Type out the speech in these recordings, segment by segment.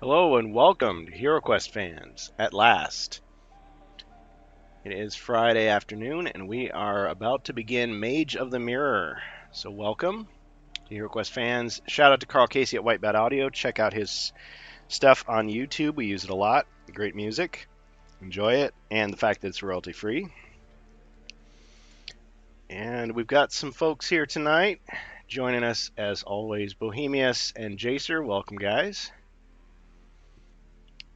Hello and welcome to HeroQuest fans. At last, it is Friday afternoon and we are about to begin Mage of the Mirror. So welcome to HeroQuest fans. Shout out to Carl Casey at White Bat Audio. Check out his stuff on YouTube. We use it a lot. Great music. Enjoy it, and the fact that it's royalty free. And we've got some folks here tonight. Joining us as always, Bohemius and Jacer. Welcome, guys.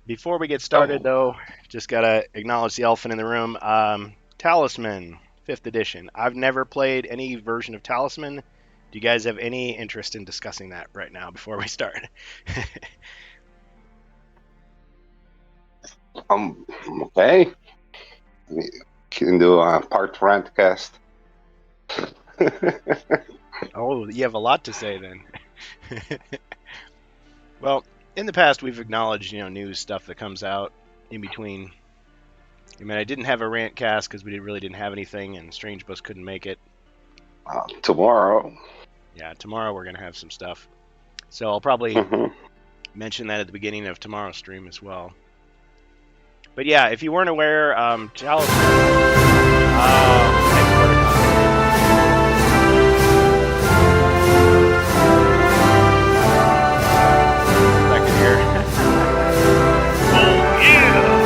Before we get started, Oh, though, just gotta acknowledge the elephant in the room. Talisman, 5th edition. I've never played any version of Talisman. Do you guys have any interest in discussing that right now before we start? okay. We can do a part rant cast. Oh, you have a lot to say then. Well, in the past, we've acknowledged news stuff that comes out in between. I mean, I didn't have a rant cast because we really didn't have anything, and Strange Bus couldn't make it. Tomorrow. Yeah, tomorrow we're gonna have some stuff, so I'll probably hmm mention that at the beginning of tomorrow's stream as well. But yeah, if you weren't aware, Talisman. Thanks, back in here. Oh yeah!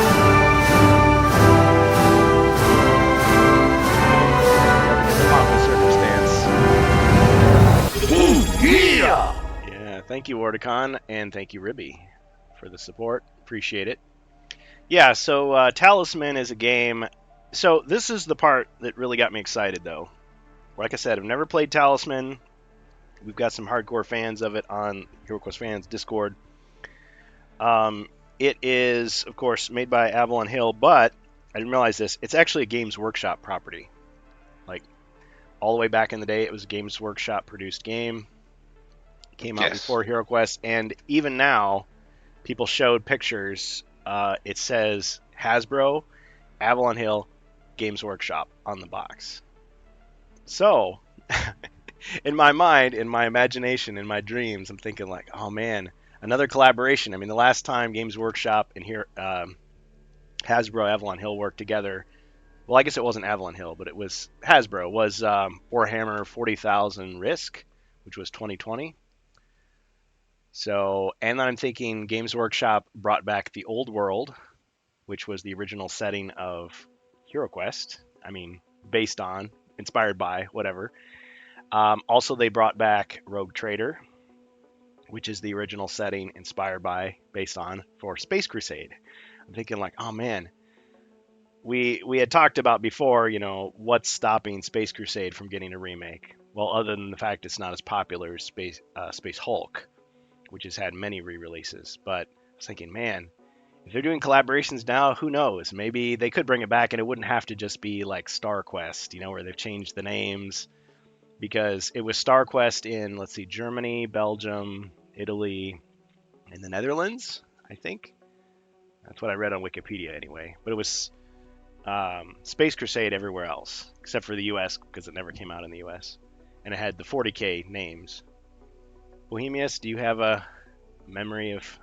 Circumstance. Yeah, thank you, Wardicon, and thank you, Ribby, for the support. Appreciate it. Yeah, so Talisman is a game. So this is the part that really got me excited, though. Like I said, I've never played Talisman. We've got some hardcore fans of it on HeroQuest Fans Discord. It is, of course, made by Avalon Hill, but I didn't realize this. It's actually a Games Workshop property. Like, all the way back in the day, it was a Games Workshop produced game. It came out before HeroQuest, and even now, people showed pictures. It says Hasbro, Avalon Hill, Games Workshop on the box. So, in my mind, in my imagination, in my dreams, I'm thinking like, oh man, another collaboration. I mean, the last time Games Workshop and here Hasbro Avalon Hill worked together. Well, I guess it wasn't Avalon Hill, but it was Hasbro. Was Warhammer 40,000 Risk, which was 2020. So, and then I'm thinking Games Workshop brought back the Old World, which was the original setting of HeroQuest. I mean, based on, inspired by, whatever. Also, they brought back Rogue Trader, which is the original setting inspired by, based on, for Space Crusade. I'm thinking like, oh man, we had talked about before, what's stopping Space Crusade from getting a remake? Well, other than the fact it's not as popular as Space Hulk, which has had many re-releases. But I was thinking, man, if they're doing collaborations now, who knows? Maybe they could bring it back, and it wouldn't have to just be like StarQuest, where they've changed the names, because it was StarQuest in, let's see, Germany, Belgium, Italy, and the Netherlands, I think. That's what I read on Wikipedia anyway. But it was Space Crusade everywhere else, except for the US, because it never came out in the US. And it had the 40K names. Bohemius, do you have a memory of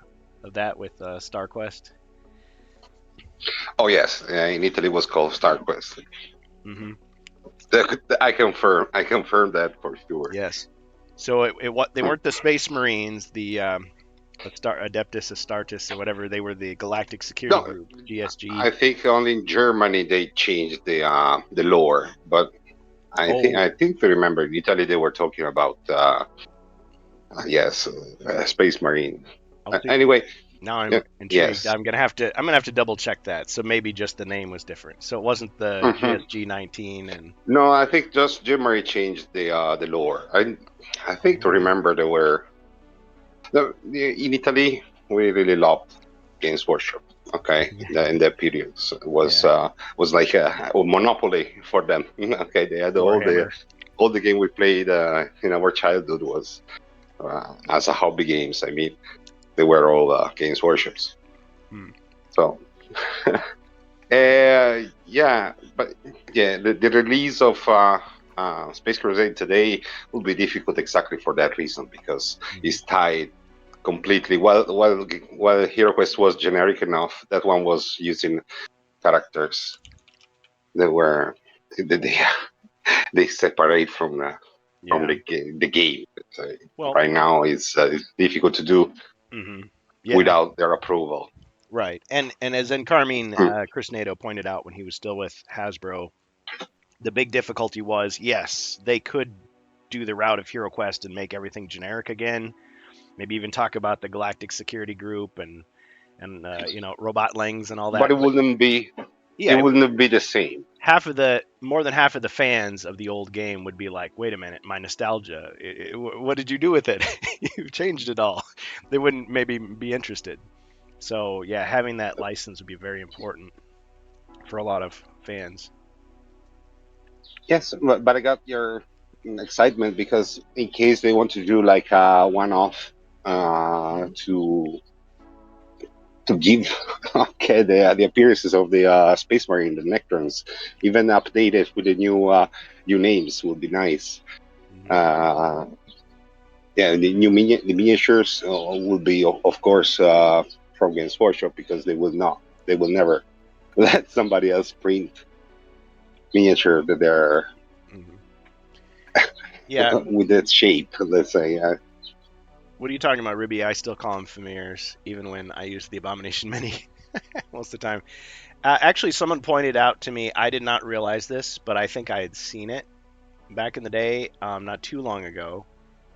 that with StarQuest? Oh yes, in Italy it was called StarQuest. Mm-hmm. I confirm. I confirm that for sure. Yes. So they weren't the Space Marines, the Adeptus Astartes or whatever. They were the Galactic Security No, Group, GSG. I think only in Germany they changed the lore, but I Oh, think to remember in Italy they were talking about yes, Space Marine. I'll see. Anyway, Now I'm intrigued. yes. I'm gonna have to double check that. So maybe just the name was different. So it wasn't the hmm GSG 19 and No, I think just Jim Murray changed the lore. I think to oh, remember there were in Italy we really loved Games Workshop. Okay, in that period. So it yeah, was like a monopoly for them. Okay, they had Warhammer. all the game we played in our childhood was as a hobby games. I mean, they were all Games Worships. Hmm. So yeah, but yeah, the release of Space Crusade today will be difficult exactly for that reason because Mhm. it's tied completely. While HeroQuest was generic enough, that one was using characters that were they, they separate from Yeah. the game. So Well, right now, it's difficult to do hmm yeah. without their approval. Right. And as in Carmine, Hmm. Chris Nato pointed out when he was still with Hasbro, the big difficulty was, yes, they could do the route of HeroQuest and make everything generic again. Maybe even talk about the Galactic Security Group and Robot Langs and all But that. But it yeah, wouldn't be the same. more than half of the fans of the old game would be like, wait a minute, my nostalgia, what did you do with it? You changed it all. They wouldn't maybe be interested. So yeah, having that license would be very important for a lot of fans. Yes, but I got your excitement because in case they want to do like a one-off to give okay the appearances of the Space Marine, the Necrons, even updated with the new names would be nice. Hmm. Uh, yeah, the miniatures will be of course from Games Workshop because they will never let somebody else print miniature that they're Hmm. Yeah. with that shape. Let's say. What are you talking about, Ruby? I still call them Famirs, even when I use the Abomination Mini most of the time. Actually, someone pointed out to me, I did not realize this, but I think I had seen it back in the day, not too long ago,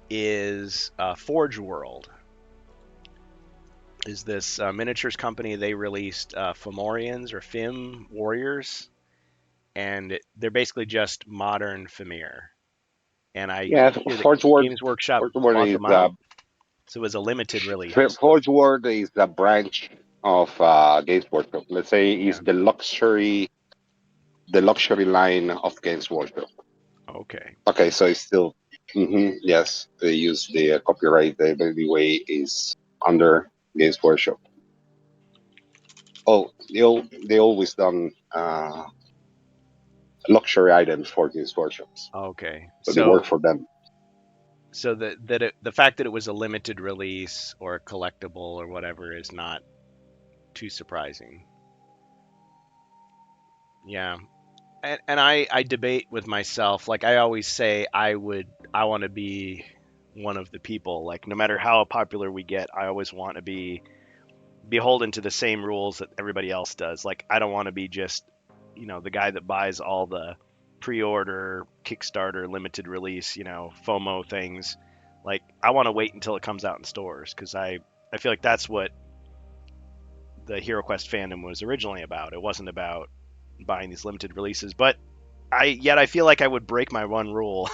is Forge World. Is this miniatures company? They released Fomorians or Fim Warriors, and they're basically just modern Famir. And I Yeah, hear the Forge World. Games Workshop Forge World bought is them out, so it was a limited release. Forge World is a branch of Games Workshop. Let's say is Yeah. the luxury line of Games Workshop. Okay. Okay, so it's still yes, they use the copyright. The way is under Games Workshop. Oh, they always done luxury items for Games Workshops, Okay. so they work So for them. the fact that it was a limited release or a collectible or whatever is not too surprising. Yeah. And I debate with myself. Like I always say, I want to be one of the people. Like no matter how popular we get, I always want to be beholden to the same rules that everybody else does. Like I don't want to be just, the guy that buys all the pre-order, Kickstarter, limited release, FOMO things. Like I want to wait until it comes out in stores because I feel like that's what the HeroQuest fandom was originally about. It wasn't about buying these limited releases, but I feel like I would break my one rule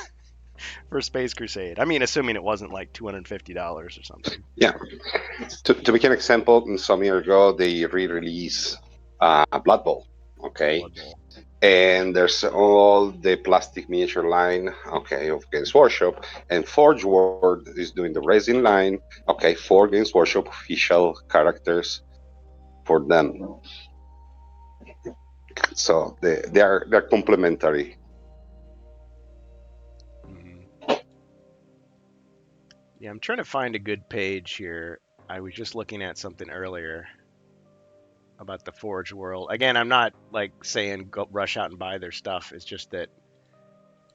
for Space Crusade. I mean, assuming it wasn't like $250 or something. Yeah, to make an example, some years ago they re-release Blood Bowl. Okay, Blood Bowl. and there's all the plastic miniature line, okay, of Games Workshop, and Forge World is doing the resin line, okay, for Games Workshop official characters for them. So they're complementary. Hmm. Yeah, I'm trying to find a good page here. I was just looking at something earlier about the Forge World. Again, I'm not like saying go rush out and buy their stuff. It's just that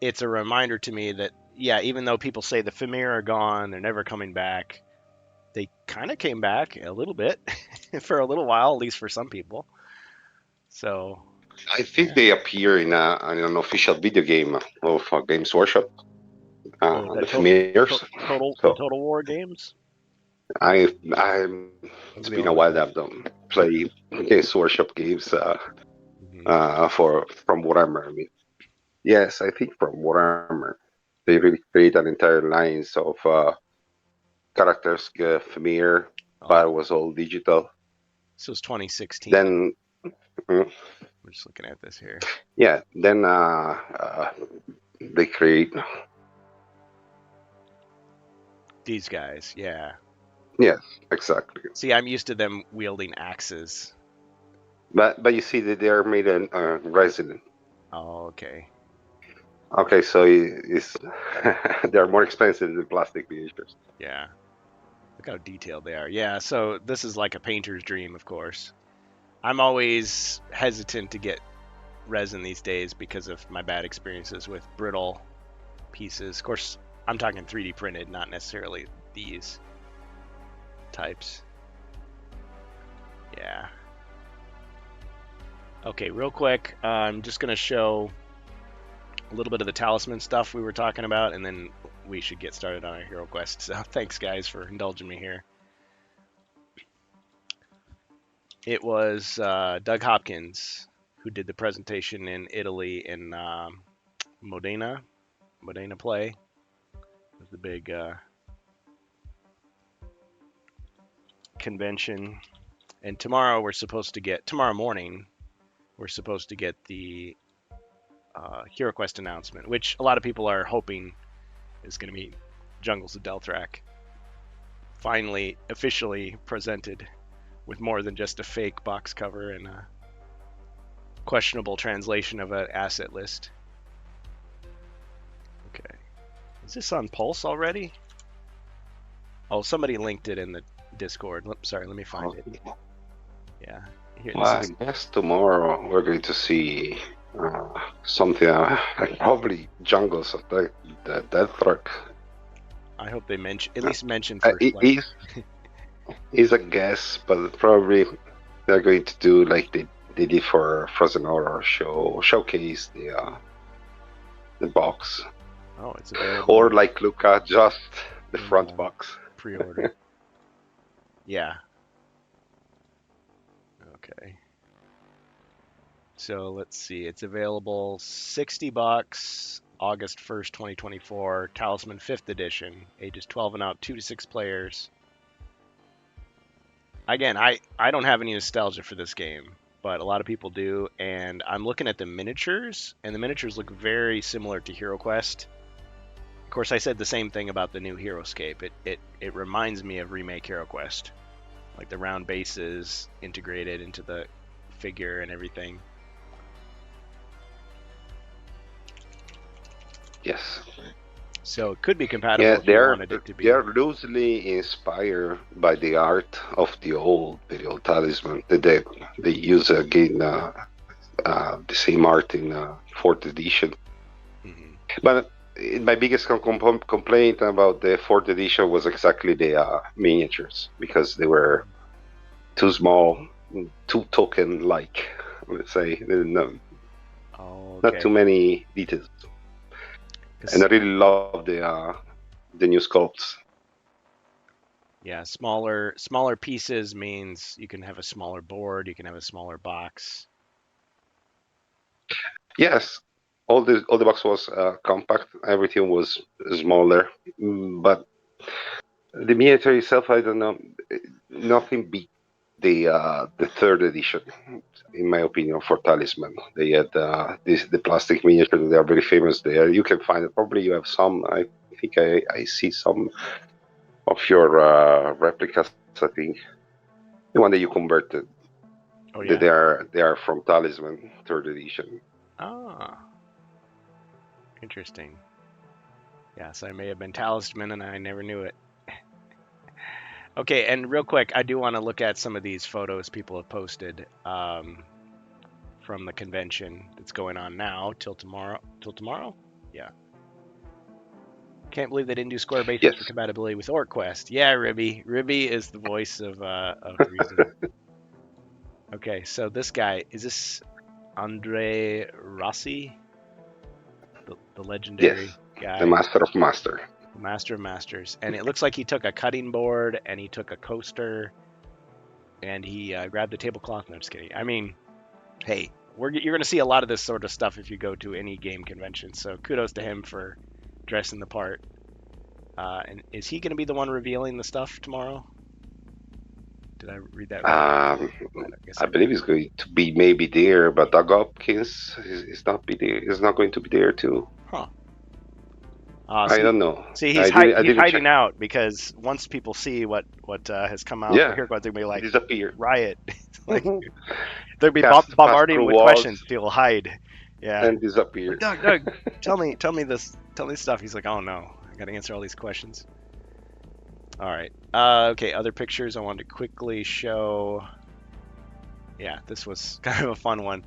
it's a reminder to me that yeah, even though people say the Famir are gone, they're never coming back. They kind of came back a little bit for a little while, at least for some people. So I think yeah. they appear in an official video game of Games Workshop, Oh, the that Familiars. So the Total War games. it's Those are been the a only while ones that I. I've done play Games Workshop games Mhm. for from Warhammer. I mean, yes, I think from Warhammer they really create an entire lines of characters, familiar, Oh, but it was all digital. this was 2016. Then, mm, We're just looking at this here. yeah, then they create, These guys, yeah. yeah, exactly. See, I'm used to them wielding axes. But you see that they are made in resin. Oh, okay. Okay, so it's they're more expensive than plastic miniatures. Yeah. Look how detailed they are. Yeah, so this is like a painter's dream, of course. I'm always hesitant to get resin these days because of my bad experiences with brittle pieces. Of course, I'm talking 3D printed, not necessarily these types. Yeah. Okay, real quick, I'm just going to show a little bit of the talisman stuff we were talking about, and then we should get started on our Hero Quest. So thanks, guys, for indulging me here. It was Doug Hopkins who did the presentation in Italy in Modena Play. It was the big convention. And tomorrow morning, we're supposed to get the HeroQuest announcement, which a lot of people are hoping is going to be Jungles of Delthrak finally officially presented with more than just a fake box cover and a questionable translation of an asset list. Okay. Is this on Pulse already? Oh, somebody linked it in the Discord. Sorry, let me find it. Yeah. Here, Well, I guess tomorrow we're going to see something like probably Jungles of the Delthrak. I hope they at least mention First Light. Is a guess, but probably they're going to do like they did for Frozen Horror showcase the box. Oh, it's available. Or like Luca, just the front box. Pre-order. Yeah. Okay. So let's see. It's available $60, August 1st, 2024. Talisman 5th edition, ages 12 and up, 2 to 6 players. Again, I don't have any nostalgia for this game, but a lot of people do. And I'm looking at the miniatures, and the miniatures look very similar to HeroQuest. Of course, I said the same thing about the new HeroScape. It reminds me of Remake HeroQuest. Like the round bases integrated into the figure and everything. Yes. So it could be compatible Yeah, if you wanted it to be. They're loosely inspired by the art of the old video talisman. They use again the same art in 4th edition. Mm-hmm. But my biggest complaint about the 4th edition was exactly the miniatures, because they were too small, too token-like, let's say. Not too many details. And I really love the new sculpts. Yeah, smaller pieces means you can have a smaller board, you can have a smaller box. Yes, all the box was compact. Everything was smaller, but the miniature itself, I don't know, nothing beat the 3rd edition, in my opinion, for Talisman. They had the plastic miniature. They are very famous there. You can find it. Probably you have some. I think I see some of your replicas. I think the one that you converted. Oh yeah. They are from Talisman 3rd edition. Ah, interesting. Yes, I may have been Talisman and I never knew it. Okay, and real quick, I do want to look at some of these photos people have posted from the convention that's going on now till tomorrow. Yeah. Can't believe they didn't do Square Basics for compatibility with OrcQuest. Yeah, Ribby. Ribby is the voice of reason. Okay, so this guy, is this Andre Rossi? The legendary guy? The Master of Master. The Master of Masters. And it looks like he took a cutting board and he took a coaster and he grabbed a tablecloth. No, I'm just kidding. I mean, hey, you're going to see a lot of this sort of stuff if you go to any game convention. So kudos to him for dressing the part. And is he going to be the one revealing the stuff tomorrow? Did I read that right? I believe he's going to be maybe there, but Doug Hopkins is not going to be there too. Huh. I don't know. See, he's hiding out because once people see what has come out, they're going to be like, disappear. Riot. Like, they'll be bombarding with questions. People hide. Yeah. And disappear. Doug, tell me this stuff. He's like, oh no, I got to answer all these questions. All right. Okay, other pictures I wanted to quickly show. Yeah, this was kind of a fun one.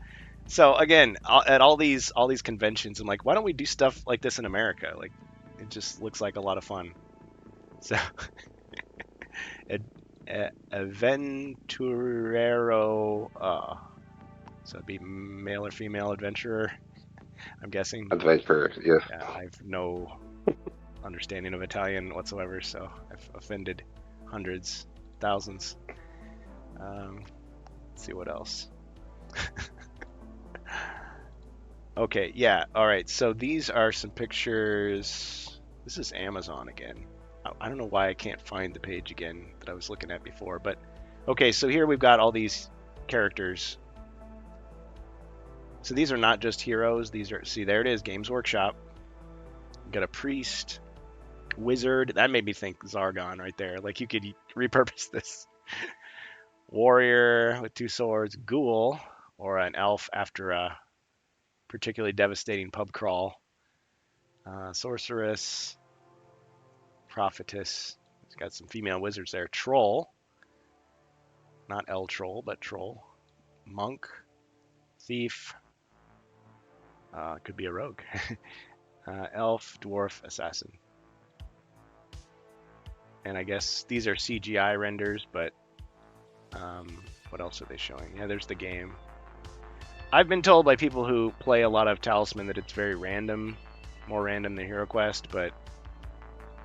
So again, at all these conventions, I'm like, why don't we do stuff like this in America? Like, it just looks like a lot of fun. So, Aventurero, so it'd be male or female adventurer, I'm guessing. Adventure, yes. Yeah, I have no understanding of Italian whatsoever, so I've offended hundreds, thousands. Let's see what else. Okay, yeah, all right. So these are some pictures. This is Amazon again. I don't know why I can't find the page again that I was looking at before, but okay, so here we've got all these characters. So these are not just heroes. These are, see, there it is, Games Workshop. We've got a priest, wizard. That made me think Zargon right there. Like you could repurpose this. Warrior with 2 swords, ghoul, or an elf after a particularly devastating pub crawl. Sorceress, prophetess. It's got some female wizards there. Troll, not El Troll, but troll. Monk, thief. Could be a rogue. Elf, dwarf, assassin. And I guess these are CGI renders, but what else are they showing? Yeah, there's the game. I've been told by people who play a lot of Talisman that it's very random, more random than HeroQuest, but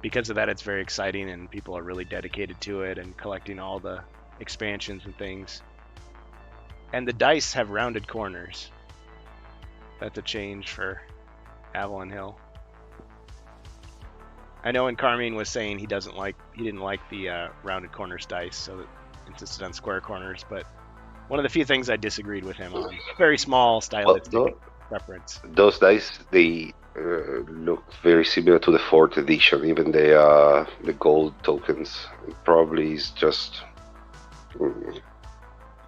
because of that, it's very exciting and people are really dedicated to it and collecting all the expansions and things. And the dice have rounded corners. That's a change for Avalon Hill. I know when Carmine was saying he didn't like the rounded corners dice, so insisted on square corners, but one of the few things I disagreed with him on. Very small stylistic preference. Those dice, they look very similar to the 4th edition. Even the gold tokens probably is just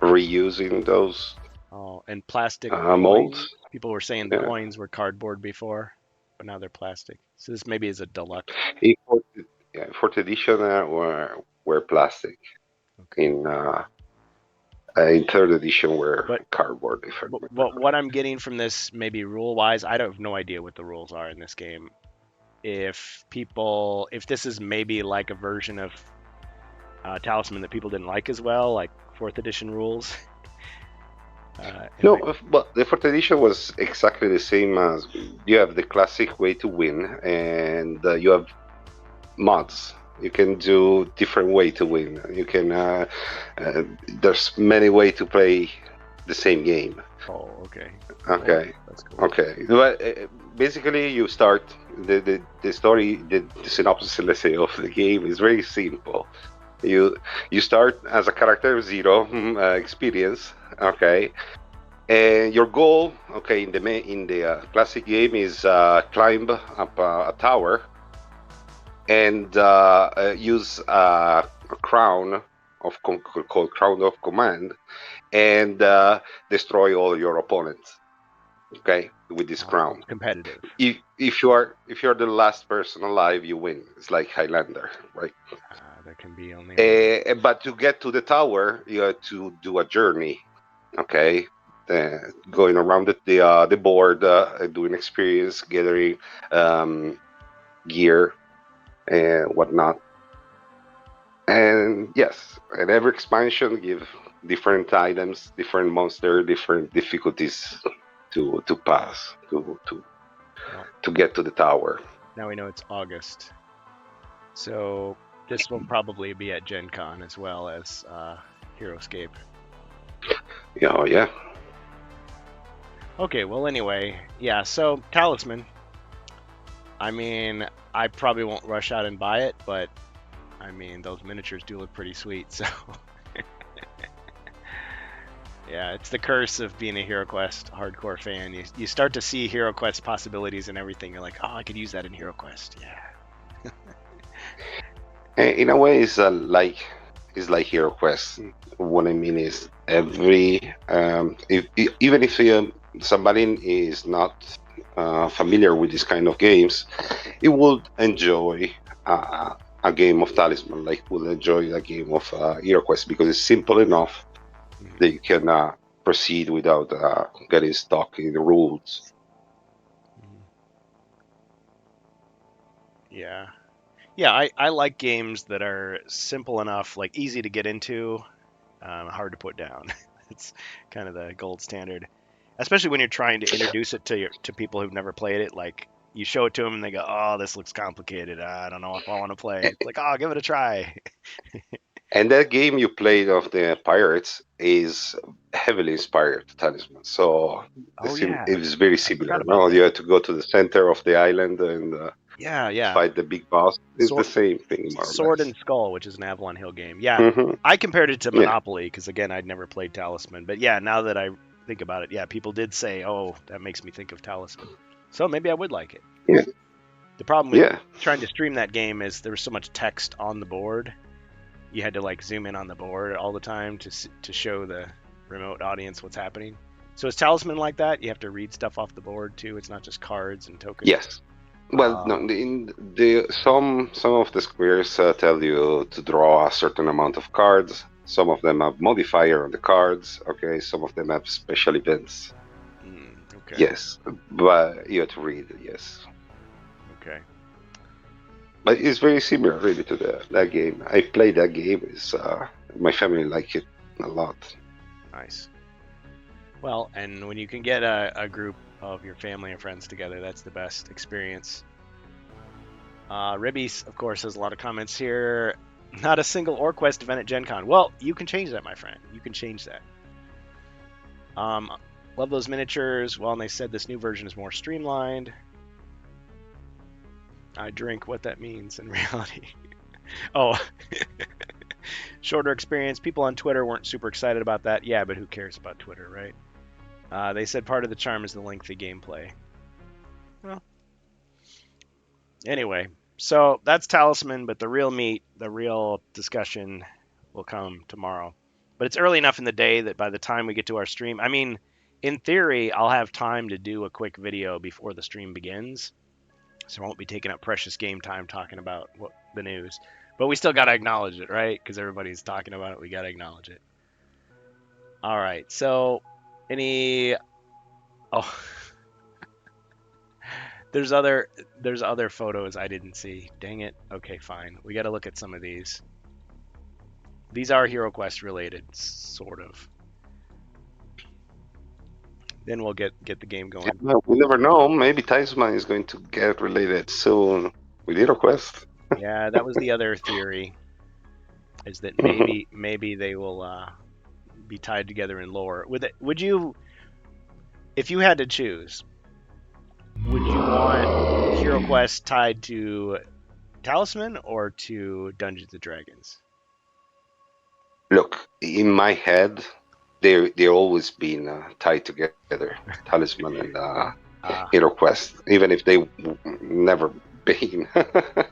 reusing those. Oh, and plastic molds. People were saying the coins were cardboard before, but now they're plastic. So this maybe is a deluxe. In 4th edition were plastic. Okay. In 3rd edition were cardboard. But what I'm getting from this, maybe rule-wise, I have no idea what the rules are in this game. If this is maybe like a version of Talisman that people didn't like as well, like 4th edition rules. No, but the 4th edition was exactly the same as you have the classic way to win, and you have mods. You can do different way to win. You can there's many way to play the same game. Oh, okay. Okay. That's cool. Okay. But basically, you start the story, the synopsis, let's say, of the game is very simple. You start as a character 0 experience. Okay. And your goal, okay, in the classic game is climb up a tower and use a crown called Crown of Command and destroy all your opponents. Okay, with this crown. Competitive. If you're the last person alive, you win. It's like Highlander, right? There can be only. But to get to the tower, you have to do a journey. Okay, going around the board, doing experience, gathering gear and whatnot. And yes, and every expansion give different items, different monster, different difficulties to pass to get to the tower. Now we know it's August, so this will probably be at Gen Con as well as HeroScape. Yeah. Okay, well anyway, yeah, so Talisman. I mean, I probably won't rush out and buy it, but I mean, those miniatures do look pretty sweet, so yeah, it's the curse of being a HeroQuest hardcore fan. You start to see HeroQuest possibilities and everything. You're like, oh, I could use that in HeroQuest. Yeah. In a way, it's like HeroQuest. What I mean is every even if somebody is not familiar with this kind of games, it will enjoy a game of Talisman, like will enjoy a game of HeroQuest because it's simple enough Mhm. that you can proceed without getting stuck in the rules. Mhm. Yeah. Yeah, I like games that are simple enough, like easy to get into, hard to put down. It's kind of the gold standard, especially when you're trying to introduce it to people who've never played it. Like you show it to them and they go, "Oh, this looks complicated. I don't know if I want to play." It's like, "Oh, give it a try." And that game you played of the pirates is heavily inspired to Talisman. So Oh yeah, it is very I forgot similar. about No, you that. have to go to the center of the island and Yeah, yeah. fight the big boss. It's the Sword, same thing, more or Sword less. and Skull, which is an Avalon Hill game. Yeah, Hmm. I compared it to Yeah, Monopoly because again, I'd never played Talisman. But yeah, now that I think about it, yeah, people did say, "Oh, that makes me think of Talisman." So maybe I would like it. yeah, The problem with yeah. trying to stream that game is there was so much text on the board. You had to like zoom in on the board all the time to show the remote audience what's happening. So is Talisman like that? You have to read stuff off the board too. It's not just cards and tokens. Yes. Well, no, in the some of the squares tell you to draw a certain amount of cards. Some of them have modifier on the cards. Okay, some of them have special events. Okay. Yes, but you have to read. Yes, Okay. but it's very similar really to that game. I played that game. Is my family like it a lot. Nice. Well, and when you can get a group of your family and friends together, that's the best experience. Ribbies, of course, has a lot of comments here. Not a single OrQuest event at Gen Con. Well, you can change that, my friend. You can change that. Um, love those miniatures. Well, and they said this new version is more streamlined. I drink what that means in reality. Oh, shorter experience. People on Twitter weren't super excited about that. Yeah, but who cares about Twitter, right? They said part of the charm is the lengthy gameplay. Well, anyway, so that's Talisman, but the real meat, the real discussion will come tomorrow. But it's early enough in the day that by the time we get to our stream, I mean, in theory, I'll have time to do a quick video before the stream begins. So I won't be taking up precious game time talking about the news. But we still got to acknowledge it, right? Because everybody's talking about it. We got to acknowledge it. All right. So, any. Oh, there's other photos I didn't see. Dang it. Okay, fine. We got to look at some of these. These are HeroQuest related, sort of. Then we'll get the game Yeah, going. well, we never know. Maybe Talisman is going to get related soon with HeroQuest. Yeah, that was the other theory, is that Hmm. maybe they will be tied together in lore. Would you, if you had to choose, would you want HeroQuest tied to Talisman or to Dungeons and Dragons? Look, in my head, they always been tied together, Talisman and Uh, HeroQuest, even if they never been.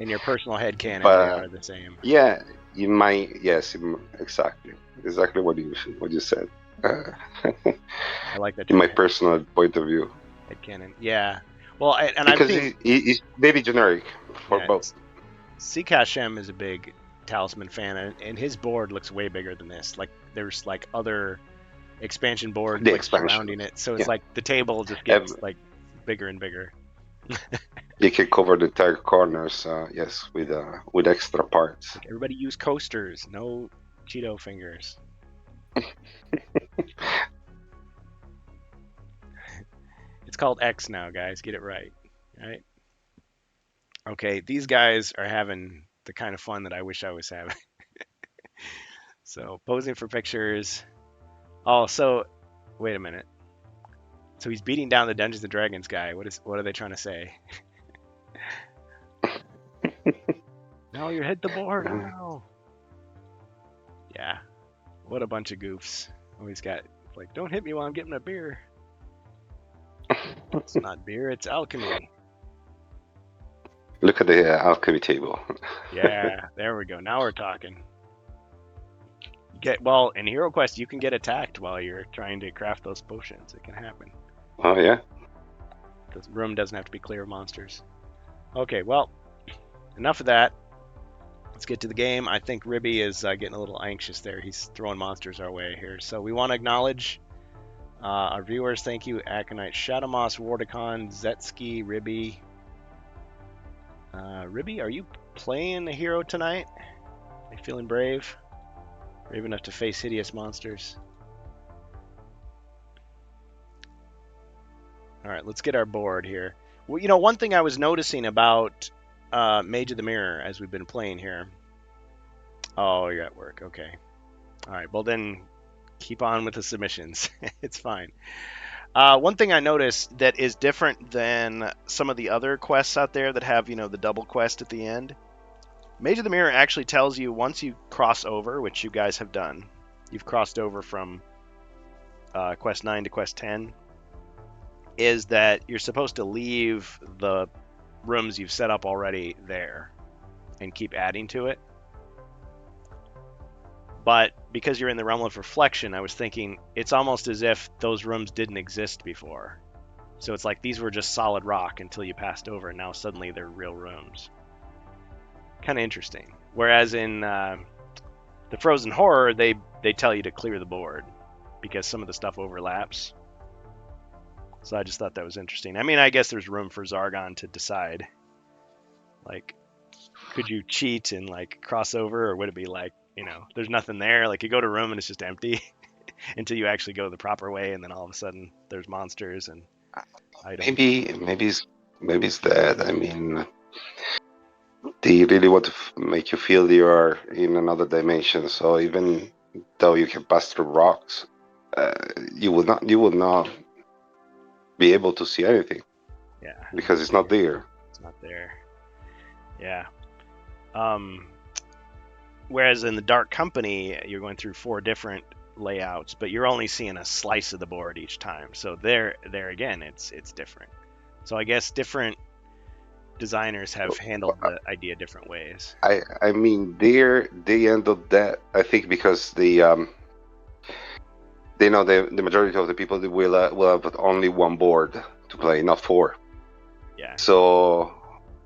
in your personal head canon, they But are the same. yeah, in my yes, exactly what you said. Uh, I like that in term, my personal point of view, head canon. Yeah. Well, and I've because seen, it's very generic for yeah, both. Shem is a big Talisman fan, and his board looks way bigger than this. Like there's like other expansion boards The like surrounding expansions, it, so it's yeah, like the table just gets Ev- like bigger and bigger. you can cover the entire corners, yes, with extra parts. Like everybody use coasters, no Cheeto fingers. It's called X now, guys. Get it right. Right? Okay, these guys are having the kind of fun that I wish I was having. So posing for pictures. Oh, so wait a minute. So he's beating down the Dungeons and Dragons guy. What are they trying to say? No, you hit the board. Oh. Yeah. What a bunch of goofs. Oh, he's got like, don't hit me while I'm getting a beer. It's not beer, it's alchemy. Look at the alchemy table. Yeah, there we go. Now we're talking. Get well in HeroQuest, you can get attacked while you're trying to craft those potions. It can happen. Oh yeah. The room doesn't have to be clear of monsters. Okay, well, enough of that. let's get to the game. I think Ribby is getting a little anxious there. He's throwing monsters our way here. So we want to acknowledge our viewers. Thank you, Aconite, Shadowmoss, Wardicon, Zetsky, Ribby. Ribby, are you playing a hero tonight? Are you feeling brave? Brave enough to face hideous monsters? All right, let's get our board here. Well, you know, one thing I was noticing about Mage of the Mirror as we've been playing here. Oh, you're at work. Okay. All right. Well, then keep on with the submissions. It's fine. One thing I noticed that is different than some of the other quests out there that have, you know, the double quest at the end. Mage of the Mirror actually tells you once you cross over, which you guys have done. You've crossed over from quest 9 to quest 10. Is that you're supposed to leave the rooms you've set up already there and keep adding to it. But because you're in the realm of reflection, I was thinking it's almost as if those rooms didn't exist before. So it's like these were just solid rock until you passed over, and now suddenly they're real rooms. Kind of interesting. Whereas in the Frozen Horror, they tell you to clear the board because some of the stuff overlaps. So I just thought that was interesting. I mean, I guess there's room for Zargon to decide. Like, could you cheat and like cross over, or would it be like, you know, there's nothing there? Like you go to a room and it's just empty until you actually go the proper way, and then all of a sudden there's monsters and items. Maybe it's that. I mean, they really want to make you feel you are in another dimension. So even though you can pass through rocks, you would not be able to see anything. Yeah. Because it's not there. It's not there. Yeah. Whereas in the Dark Company, you're going through 4 different layouts, but you're only seeing a slice of the board each time. So there again, it's different. So I guess different designers have handled the idea different ways. I mean, they handled that, I think, because they know the majority of the people will have only one board to play, not 4. Yeah. So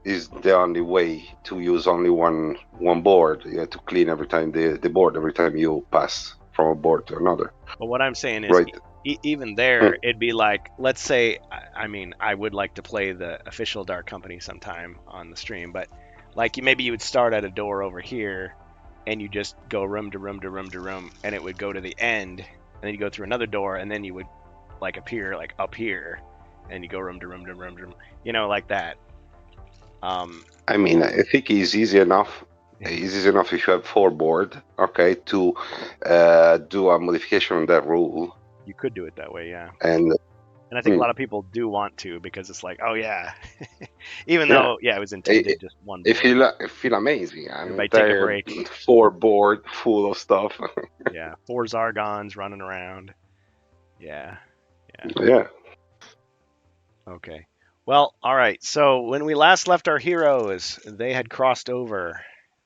is the only way to use only one board. You have to clean every time the board every time you pass from a board to another. But what I'm saying is, right. Even there, it'd be like, let's say, I mean, I would like to play the official Dark Company sometime on the stream, but like maybe you would start at a door over here, and you just go room to room to room to room, and it would go to the end, and then you go through another door, and then you would like appear like up here, and you go room to room to room to room, you know, like that. I mean, I think it's easy enough. It's easy enough if you have 4 board, okay, to do a modification on that rule. You could do it that way, yeah. And I think a lot of people do want to, because it's like, oh yeah, even though it was intended just one board. It feel amazing. Everybody take a break. 4 board full of stuff. Yeah, 4 Zargons running around. Yeah. Okay. Well, all right. So when we last left our heroes, they had crossed over.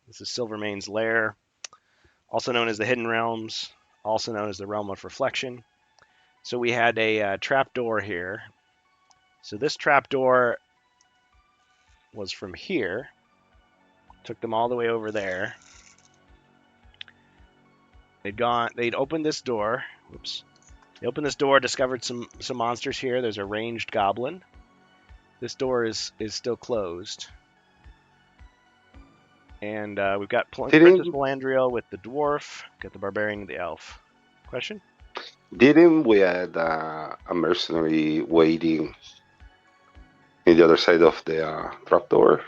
This is Silvermane's Lair, also known as the Hidden Realms, also known as the Realm of Reflection. So we had a trapdoor here. So this trapdoor was from here. Took them all the way over there. They'd opened this door. Whoops. They opened this door, discovered some monsters here. There's a ranged goblin. This door is still closed. And we've got Princess Melandriel with the dwarf. Got the barbarian and the elf. Question? Didn't we had a mercenary waiting in the other side of the trapdoor?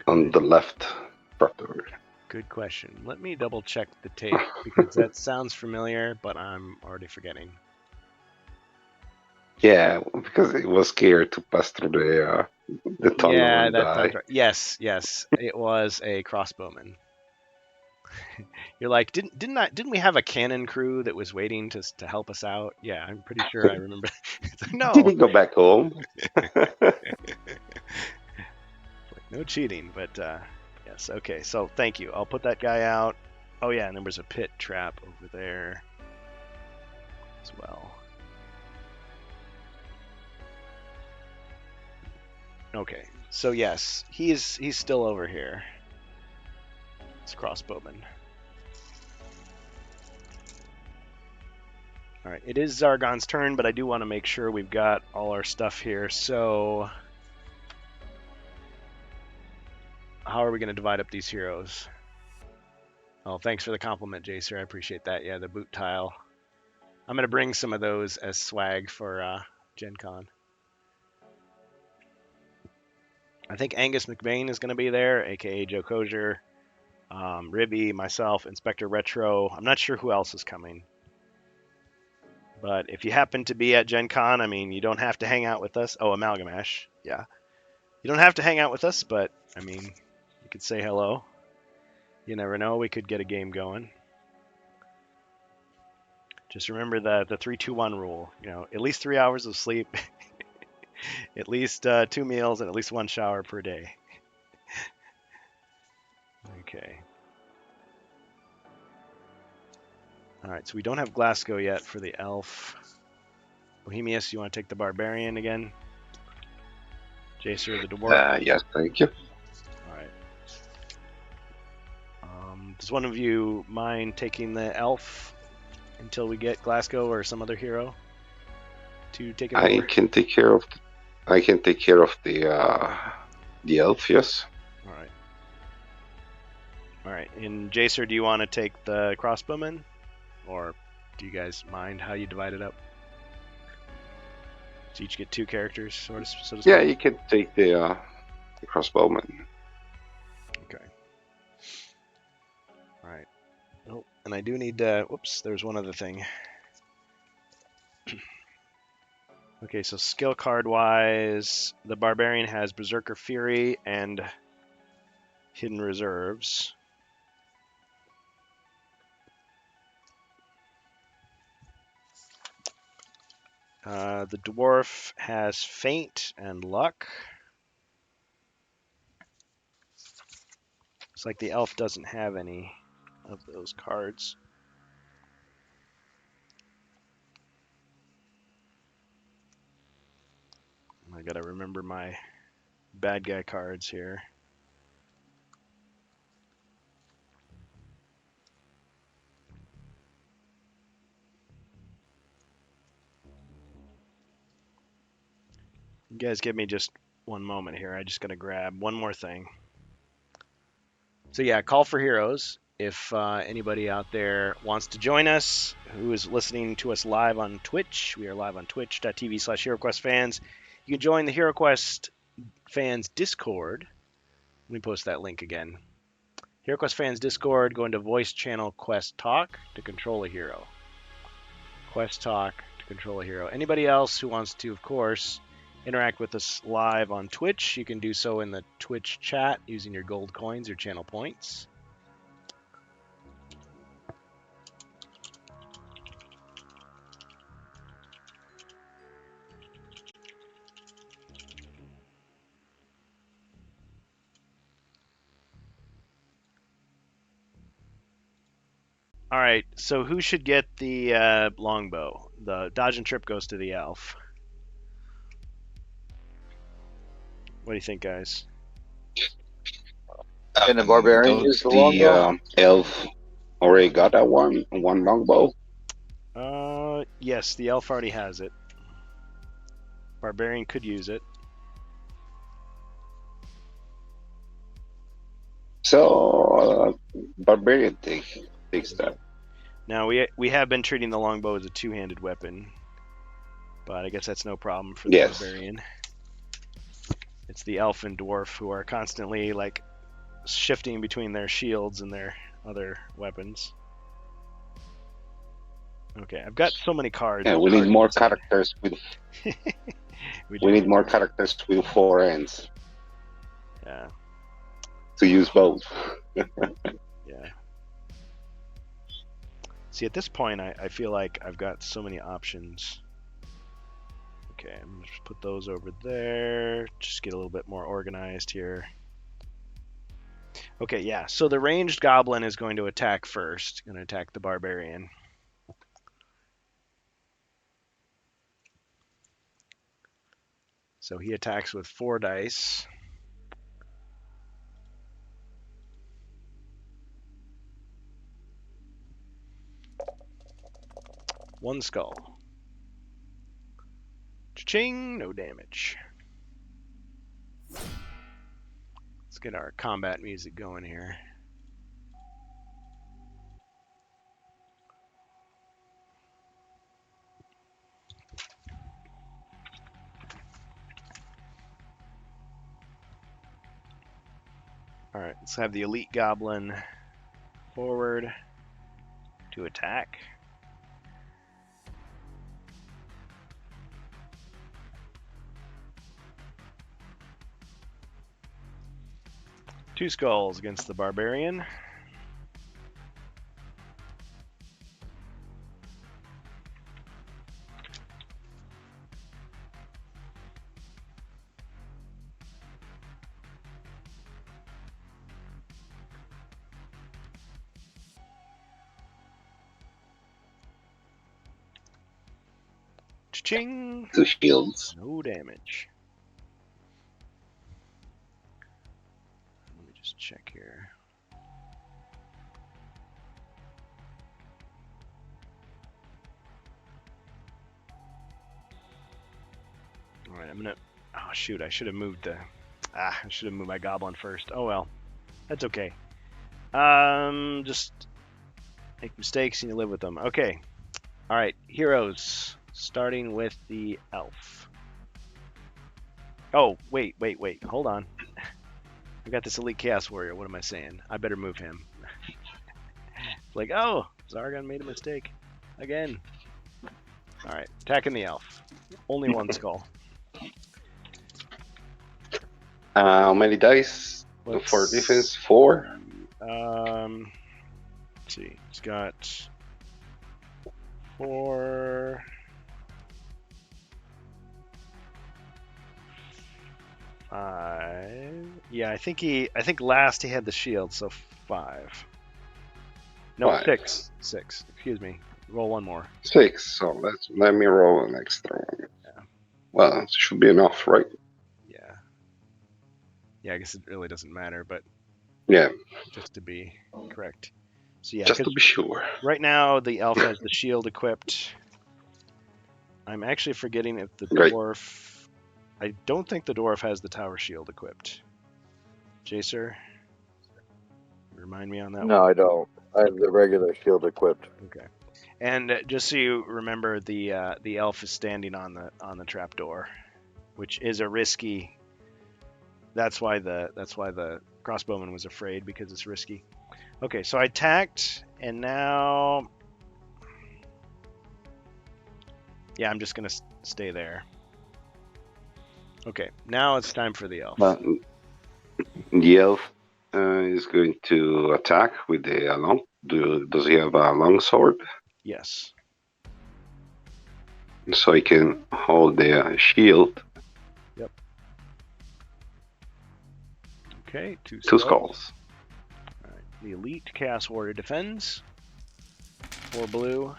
On the left trapdoor. Good question. Let me double check the tape, because that sounds familiar, but I'm already forgetting. Yeah, because it was scared to pass through the tunnel. Yeah, that sounds right. Yes, it was a crossbowman. You're like, didn't we have a cannon crew that was waiting to help us out? Yeah, I'm pretty sure I remember. No. Did he go back home? No cheating, but yes. Okay, so thank you. I'll put that guy out. Oh yeah, and there was a pit trap over there as well. Okay, so yes, he's still over here. It's crossbowman. All right, it is Zargon's turn, but I do want to make sure we've got all our stuff here. So, how are we going to divide up these heroes? Oh, thanks for the compliment, Jacer. I appreciate that. Yeah, the boot tile. I'm going to bring some of those as swag for Gen Con. I think Angus McBain is going to be there, aka Joe Kozier, Ribby, myself, Inspector Retro. I'm not sure who else is coming. But if you happen to be at Gen Con, I mean, you don't have to hang out with us. Oh, Amalgamash. Yeah. You don't have to hang out with us, but, I mean, you could say hello. You never know. We could get a game going. Just remember the 3-2-1 rule. You know, at least 3 hours of sleep, at least 2 meals, and at least 1 shower per day. Okay. All right, so we don't have Glasgow yet for the elf. Bohemius, you want to take the barbarian again? Jacer, the dwarf? Yes, thank you. All right. Does one of you mind taking the elf until we get Glasgow or some other hero to take it I over? can take care of. I can take care of the elf. Yes. All right. All right. And Jacer, do you want to take the crossbowman, or do you guys mind how you divide it up? So each get 2 characters, so to speak. Yeah, you can take the crossbowman. Okay. All right. Oh, and I do need to. Whoops. There's one other thing. Okay, so skill card wise, the barbarian has Berserker Fury and Hidden Reserves. The dwarf has Feint and Luck. It's like the elf doesn't have any of those cards. I gotta remember my bad guy cards here. You guys give me just one moment here. I just gotta grab one more thing. So yeah, call for heroes. If anybody out there wants to join us, who is listening to us live on Twitch, we are live on twitch.tv/HeroQuest you can join the HeroQuest fans Discord. Let me post that link again. HeroQuest fans Discord, go into voice channel Quest Talk to control a hero. Quest Talk to control a hero. Anybody else who wants to, of course, interact with us live on Twitch, you can do so in the Twitch chat using your gold coins or channel points. All right, so who should get the longbow? The dodge and trip goes to the elf. What do you think, guys? And the barbarian is the longbow? Elf already got that one longbow. Yes, the elf already has it. Barbarian could use it. So barbarian takes that. Now we have been treating the longbow as a two-handed weapon, but I guess that's no problem for the barbarian. It's the elf and dwarf who are constantly like shifting between their shields and their other weapons. Okay, I've got so many cards. Yeah, we need more characters with. we need more characters with 4 ends. Yeah. To use both. Yeah. See, at this point, I feel like I've got so many options. Okay, I'm going to just put those over there. Just get a little bit more organized here. Okay, yeah, so the ranged goblin is going to attack first. Going to attack the barbarian. So he attacks with 4 dice. One skull. Cha-ching! No damage. Let's get our combat music going here. Alright, let's have the elite goblin forward to attack. Two skulls against the barbarian. Ching! 2 shields. No damage. Let me just check here. Alright, I'm gonna... Oh shoot, I should have moved the... I should have moved my goblin first. Oh well. That's okay. Just make mistakes and you live with them. Okay. Alright, heroes. Starting with the elf. Oh, wait. Hold on. I got this elite chaos warrior. What am I saying? I better move him. Like, oh, Zargon made a mistake. Again. Alright, attacking the elf. Only 1 skull. How many dice for defense? 4? Let's see. He's got 4... 5. Yeah, I think last he had the shield, so 5. No, 5. 6. 6. Excuse me. Roll 1 more. 6. So let me roll an extra one. Yeah. Well, it should be enough, right? Yeah. Yeah, I guess it really doesn't matter, but Yeah. just to be correct. So yeah, Just to be sure. right now the elf has the shield equipped. I'm actually forgetting if the Right. dwarf... I don't think the dwarf has the tower shield equipped. Jacer? Remind me on that No, one. I don't. I have the regular shield equipped. Okay. And just so you remember, the elf is standing on the trapdoor, which is a risky. That's why the crossbowman was afraid, because it's risky. Okay, so I attacked, and now, yeah, I'm just gonna stay there. Okay, now it's time for the elf. But the elf is going to attack with the long. Does he have a long sword? Yes. So he can hold the shield. Yep. Okay, 2 2 skulls. skulls. All right. The elite chaos warrior defends. 4 blue.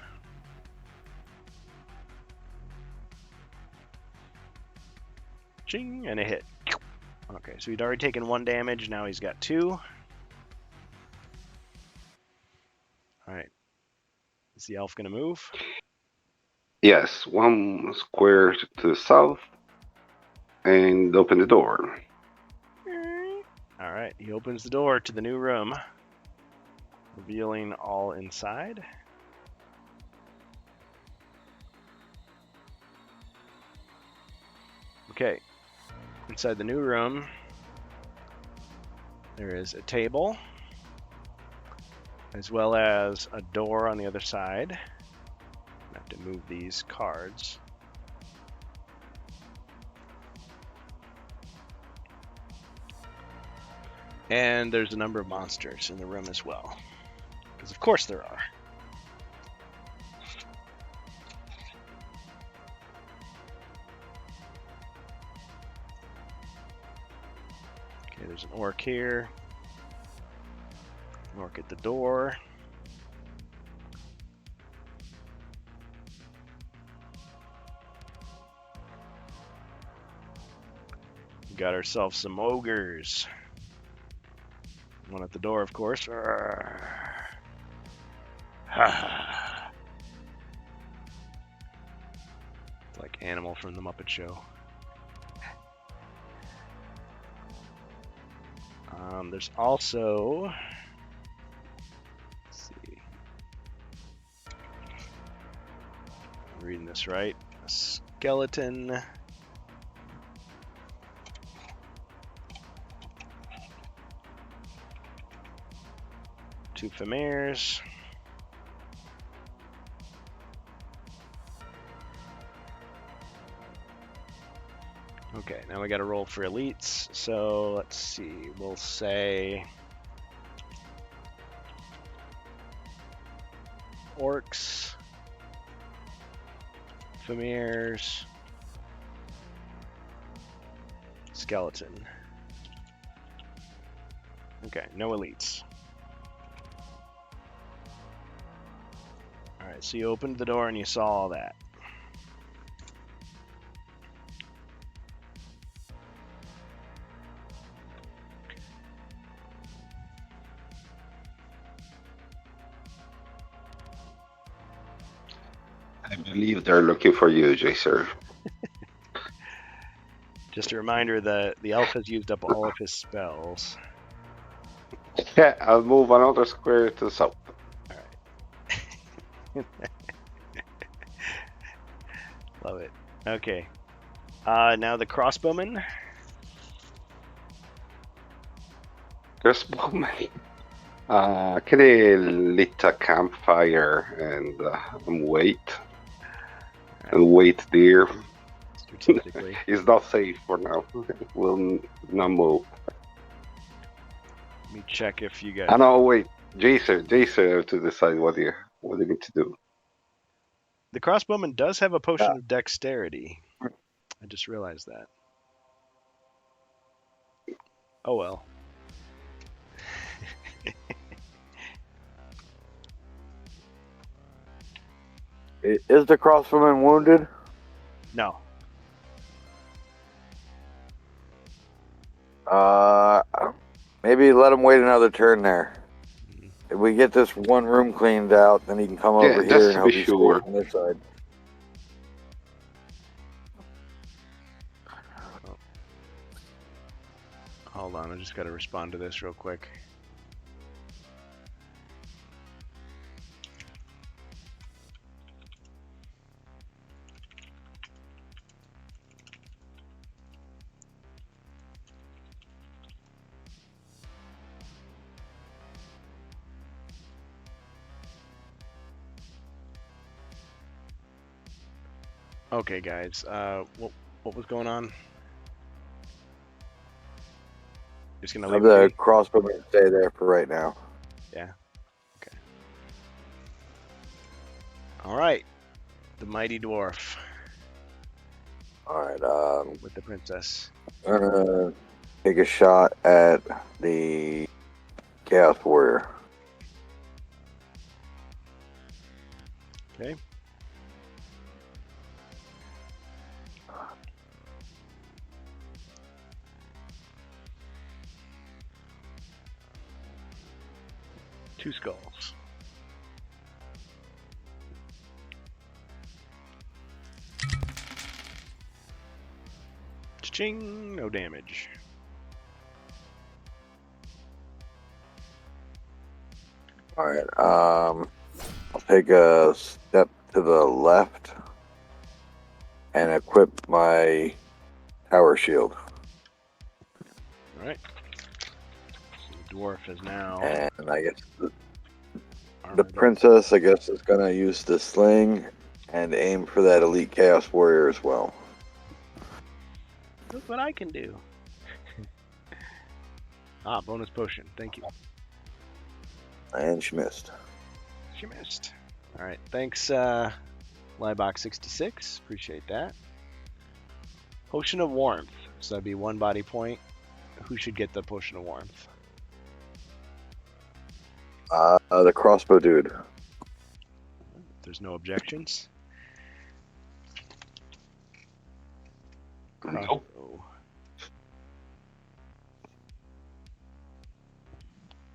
Ching, and a hit. Okay, so he'd already taken 1 damage. Now he's got 2. All right. Is the elf gonna move? Yes, 1 square to the south, and open the door. All right, he opens the door to the new room, revealing all inside. Okay, inside the new room, there is a table, as well as a door on the other side. I have to move these cards. And there's a number of monsters in the room as well, because of course there are. Okay, there's an orc here. An orc at the door. got ourselves some ogres. One at the door, of course. It's like Animal from the Muppet Show. There's also, let's see, I'm reading this right, a skeleton, 2 Famirs, okay, now we got to roll for elites. So let's see, we'll say orcs, Famirs, skeleton. Okay, no elites. Alright, so you opened the door and you saw all that. I believe they're looking for you, Jacer. Just a reminder that the elf has used up all of his spells. Yeah, I'll move another square to the south. Love it. Okay. Now the crossbowman. Crossbowman. Can they lit a campfire and wait? And wait there. Strategically. It's not safe for now. We'll not move. Let me check if you guys. I know. Wait, Jason have to decide what you need to do. The crossbowman does have a potion of dexterity. I just realized that. Oh well. Is the crossbowman wounded? No. Maybe let him wait another turn there. If we get this one room cleaned out, then he can come over just here and to he'll be be sure. safe on this side. Hold on, I just got to respond to this real quick. Okay, guys. What was going on? Just gonna leave The it be? crossbowman stay there for right now. Yeah. Okay. All right. The mighty dwarf All right. with the princess. I'm gonna take a shot at the Chaos Warrior. Okay. Two skulls. Ching, no damage. All right. I'll take a step to the left and equip my tower shield. All right. So the dwarf is now. And I guess the armored up. princess, I guess, is gonna use the sling and aim for that elite Chaos Warrior as well. Look what I can do. Bonus potion. Thank you. And she missed. She missed. All right. Thanks, Liebox66. Appreciate that. Potion of warmth. So that'd be 1 body point. Who should get the potion of warmth? The crossbow dude. There's no objections. Nope. Oh.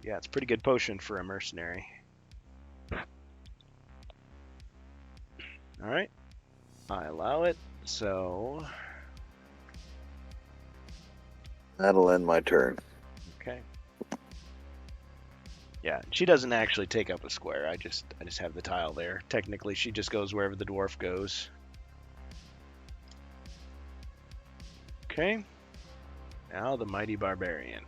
Yeah, it's a pretty good potion for a mercenary. Alright. I allow it, so... That'll end my turn. Okay. Yeah, she doesn't actually take up a square. I just have the tile there. Technically, she just goes wherever the dwarf goes. Okay. Now the mighty barbarian.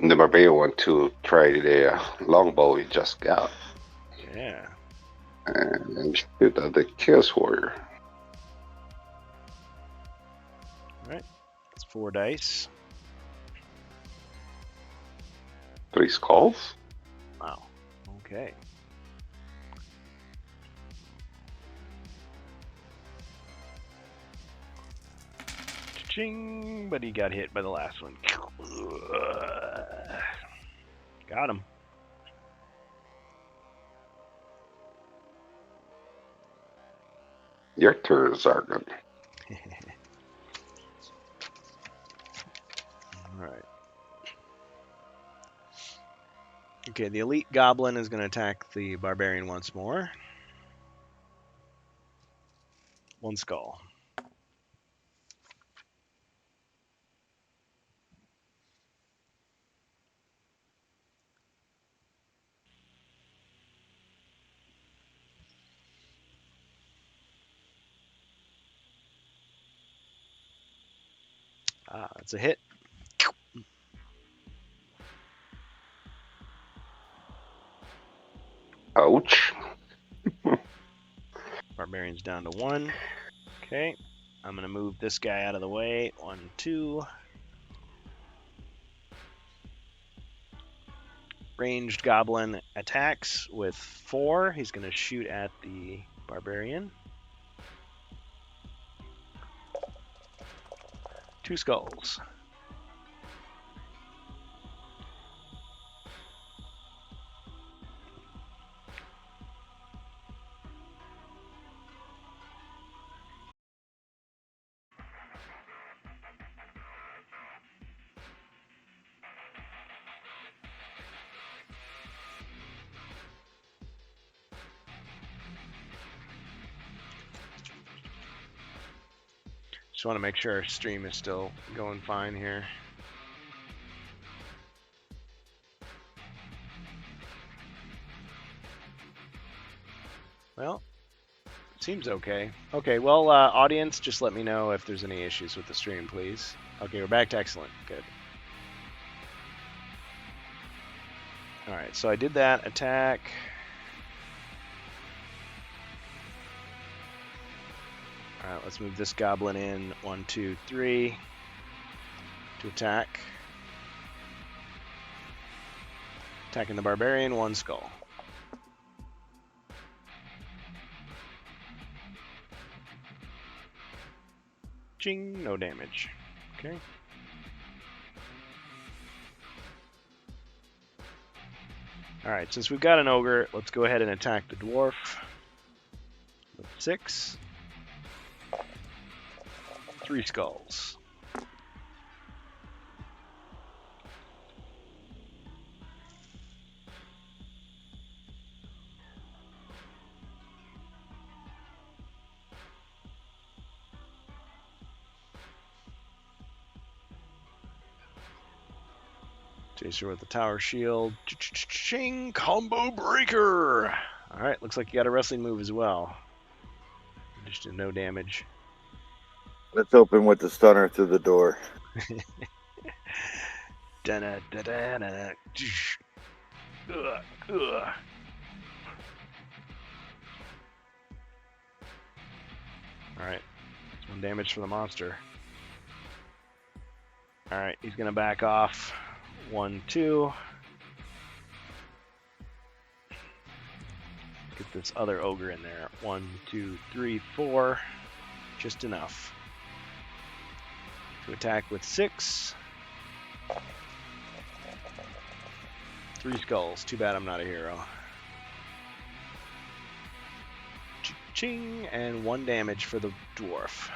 The barbarian want to try the longbow he just got. Yeah. And shoot at the Chaos Warrior. Alright. It's 4 dice. 3 skulls. Wow. Okay. Ching, but he got hit by the last one. Got him. Your turn, Zargon. Alright. Okay, the elite goblin is going to attack the barbarian once more. 1 skull. Ah, that's a hit. Ouch. Barbarian's down to 1. Okay. I'm going to move this guy out of the way. 1, 2. Ranged goblin attacks with 4. He's going to shoot at the barbarian. 2 skulls. Just want to make sure our stream is still going fine here. Well, seems okay. Okay, well, audience, just let me know if there's any issues with the stream, please. Okay, we're back to excellent. Good. Alright, so I did that attack. Alright, let's move this goblin in. 1, 2, 3. To attack. Attacking the barbarian, 1 skull. Ching, no damage. Okay. Alright, since we've got an ogre, let's go ahead and attack the dwarf. With 6. 3 skulls. Chaser with the tower shield. Ching! Combo breaker! Alright, looks like you got a wrestling move as well. Just did no damage. Let's open with the stunner through the door. Da-da-da-da-da. Alright, that's 1 damage for the monster. Alright, he's gonna back off. 1, 2. Get this other ogre in there. 1, 2, 3, 4. Just enough. To attack with 6. 3 skulls. Too bad I'm not a hero. Ching! And 1 damage for the dwarf.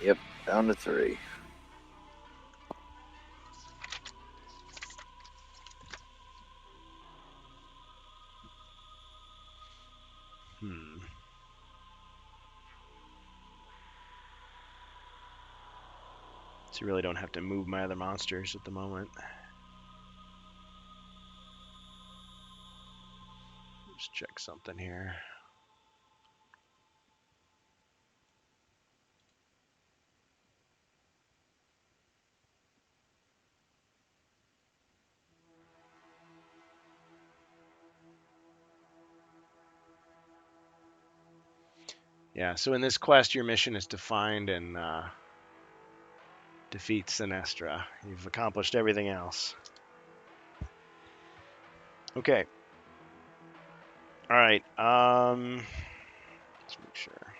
Yep. Down to 3. So you really don't have to move my other monsters at the moment. Just check something here. Yeah, so in this quest, your mission is to find and defeat Sinestra. You've accomplished everything else. Okay. All right. Let's make sure.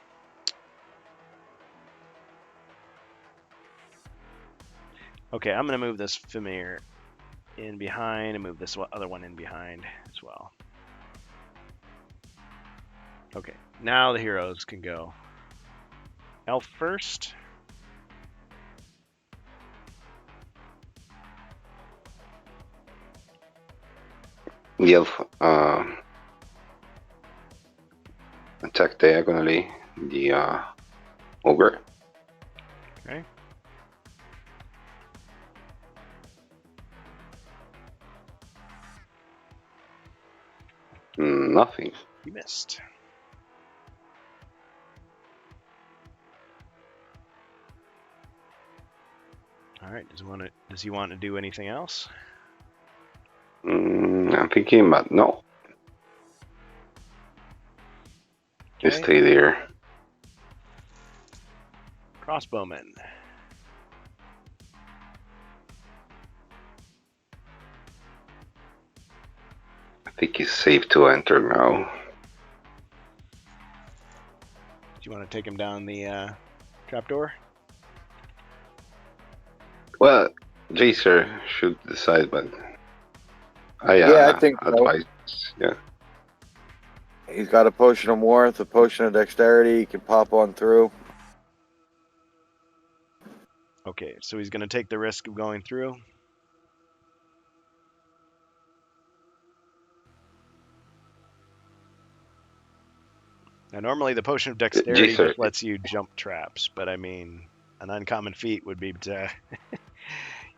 Okay, I'm gonna move this familiar in behind and move this other one in behind as well. Okay, now the heroes can go. Elf first. The elf attack diagonally the ogre. Okay. Nothing. You missed. All right. Does he want to do anything else? I'm thinking, but no. Okay. Just stay there. Crossbowman. I think it's safe to enter now. Do you want to take him down the trapdoor? Well, Jacer should decide, but I think so. advise. Yeah. He's got a potion of warmth, a potion of dexterity. He can pop on through. Okay, so he's going to take the risk of going through. Now, normally the potion of dexterity Jacer. just lets you jump traps, but I mean, an uncommon feat would be to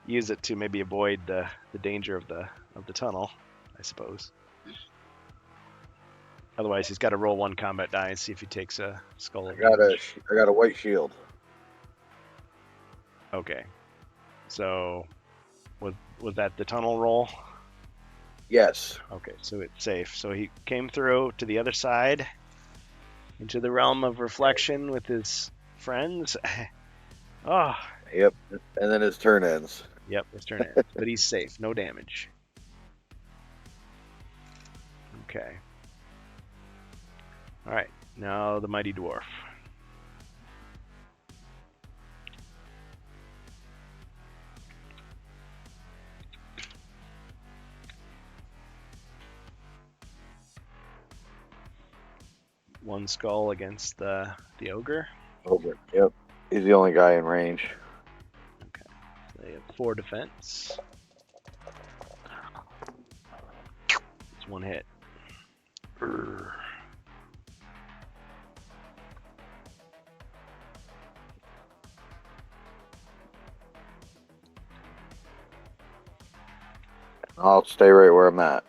use it to maybe avoid the danger of the tunnel, I suppose. Otherwise, he's got to roll 1 combat die and see if he takes a skull. I got a white shield. Okay, so was that the tunnel roll? Yes. Okay, so it's safe. So he came through to the other side, into the realm of reflection with his friends. Oh. Yep. And then his turn ends. Yep, his turn ends. But he's safe. No damage. Okay. All right. Now the Mighty Dwarf. One skull against the ogre. Ogre. Yep. He's the only guy in range. Okay. So they have 4 defense. It's 1 hit. Brr. I'll stay right where I'm at.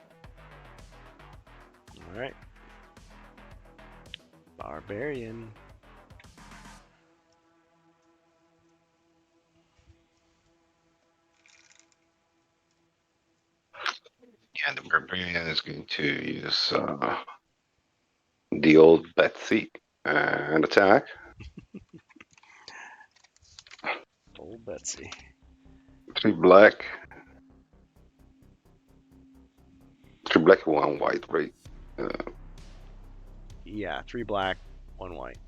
All right. Barbarian. Yeah, the barbarian is going to use the old Betsy and attack. Old Betsy. 3 black. 3 black, 1 white, right? Yeah, 3 black, 1 white.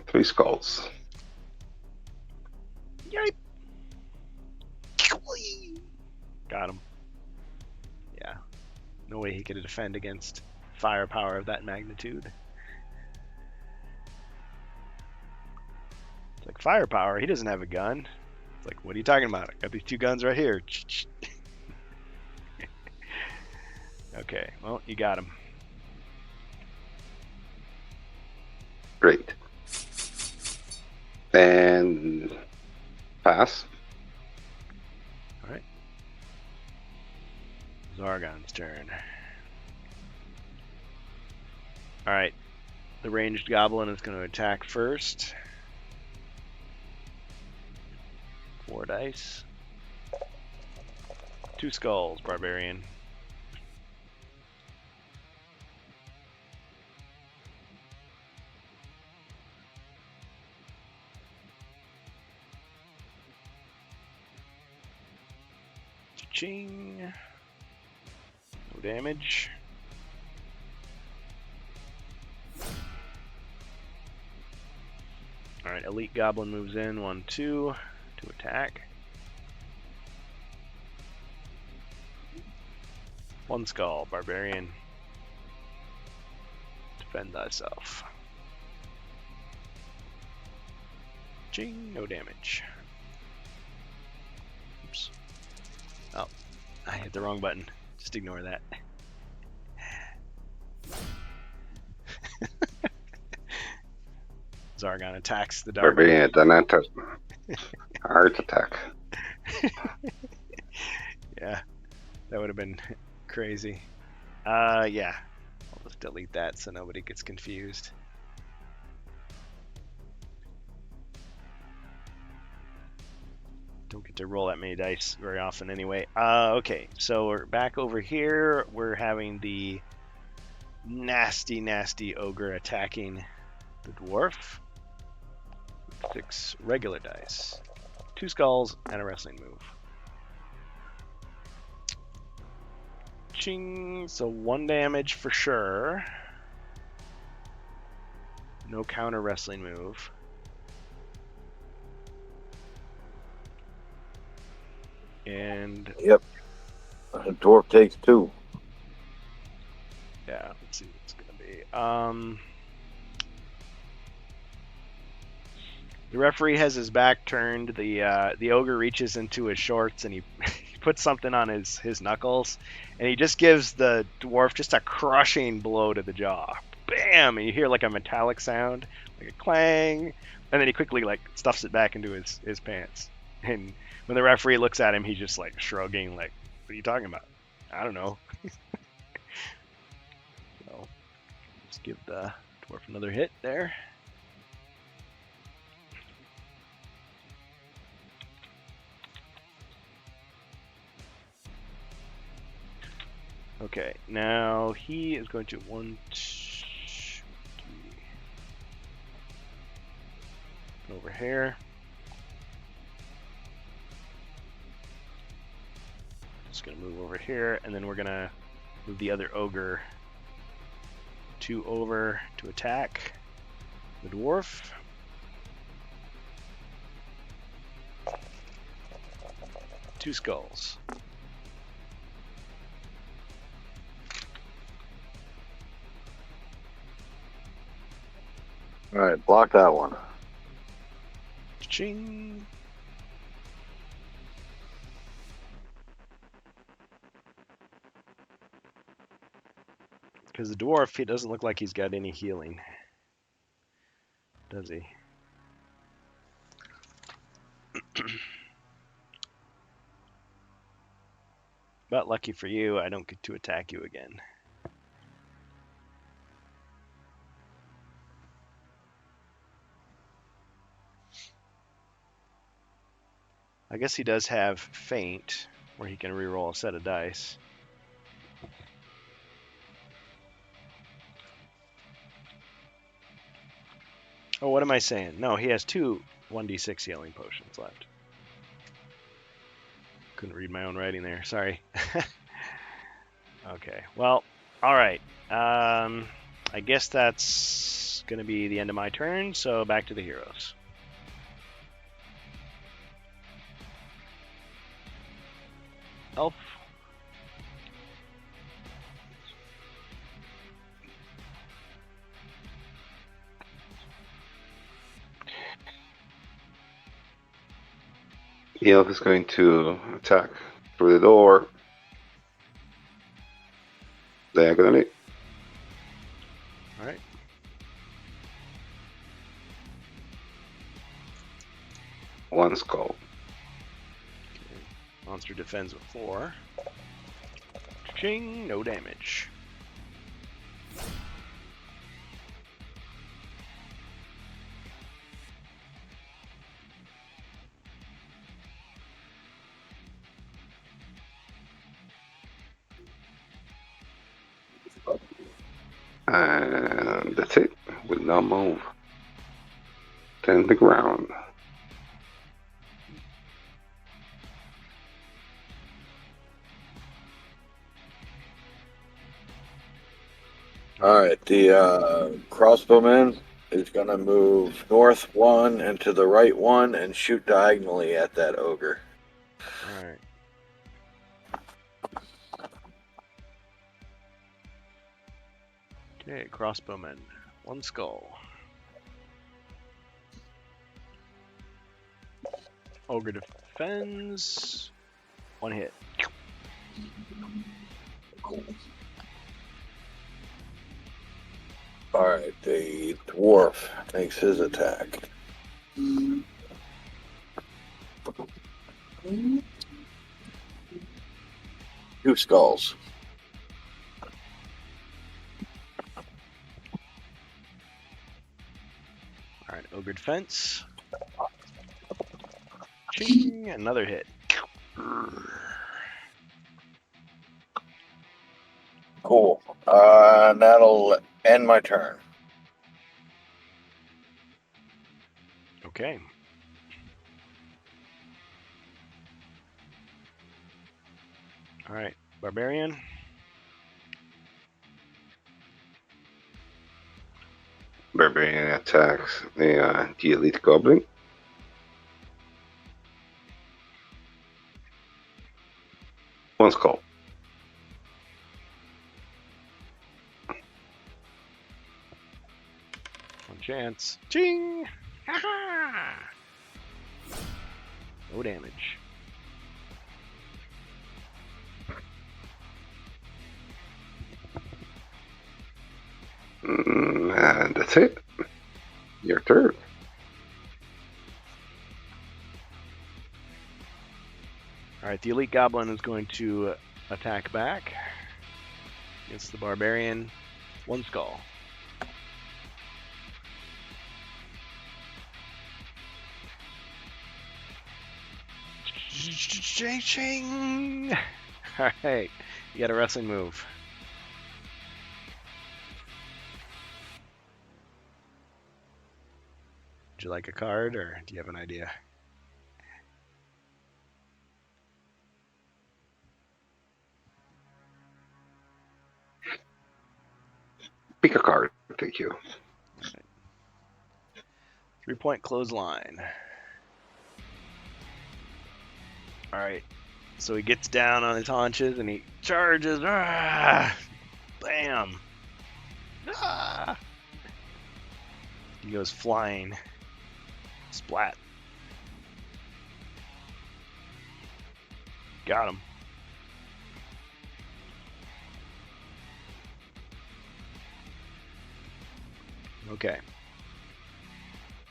3 skulls. Yipe. Got him. Yeah. No way he could defend against firepower of that magnitude. It's like firepower. He doesn't have a gun. It's like, what are you talking about? I got these 2 guns right here. Okay, well, you got him. Great. And pass. Zargon's turn. Alright. The ranged goblin is going to attack first. 4 dice. 2 skulls, barbarian. Ching. No damage. Alright, elite goblin moves in. 1, 2 to attack. 1 skull, barbarian. Defend thyself. Ching, no damage. Oops. Oh, I hit the wrong button. Just ignore that. Zargon attacks the dark. Barbarian, then attack. Heart attack. Yeah, that would have been crazy. Yeah. I'll just delete that so nobody gets confused. Don't get to roll that many dice very often anyway. Okay, so we're back over here. We're having the nasty, nasty ogre attacking the dwarf. 6 regular dice. 2 skulls and a wrestling move. Ching! So 1 damage for sure. No counter wrestling move. And Yep. The dwarf takes 2. yeah, let's see what it's gonna be. The referee has his back turned. The ogre reaches into his shorts and he puts something on his knuckles, and he just gives the dwarf just a crushing blow to the jaw. Bam! And you hear like a metallic sound, like a clang, and then he quickly like stuffs it back into his pants. And when the referee looks at him, he's just like shrugging, like, "What are you talking about? I don't know." So let's give the dwarf another hit there. Okay, now he is going to 1, 2, 3. Over here. Just gonna move over here, and then we're gonna move the other ogre 2 over to attack the dwarf. Two skulls. All right, block that one. Ching. Because the dwarf, he doesn't look like he's got any healing, does he? But lucky for you, I don't get to attack you again. I guess he does have feint, where he can reroll a set of dice. Oh, what am I saying? No, he has 2 1d6 healing potions left. Couldn't read my own writing there. Sorry. Okay. Well, all right. I guess that's going to be the end of my turn, so back to the heroes. Elf. The elf is going to attack through the door diagonally. All right. One skull. Okay. Monster defends with 4. Ching, no damage. And that's it. Will not move. Then the ground. All right, the crossbowman is going to move north 1 and to the right 1 and shoot diagonally at that ogre. All right. Okay, crossbowman. 1 skull. Ogre defends. 1 hit. All right, the dwarf makes his attack. 2 skulls. All right, ogre defense. Ching, another hit. Cool. That'll end my turn. Okay. All right, barbarian. Barbarian attacks the elite goblin. One skull. One chance. Ching! Ha-ha! No damage. And that's it. Your turn. All right, the elite goblin is going to attack back against the barbarian. 1 skull. Ching! All right, you got a wrestling move. Would you like a card, or do you have an idea? Pick a card. Thank you. 3-point clothesline. All right. So he gets down on his haunches and he charges. Ah! Bam! Ah! He goes flying. Splat. Got him. Okay.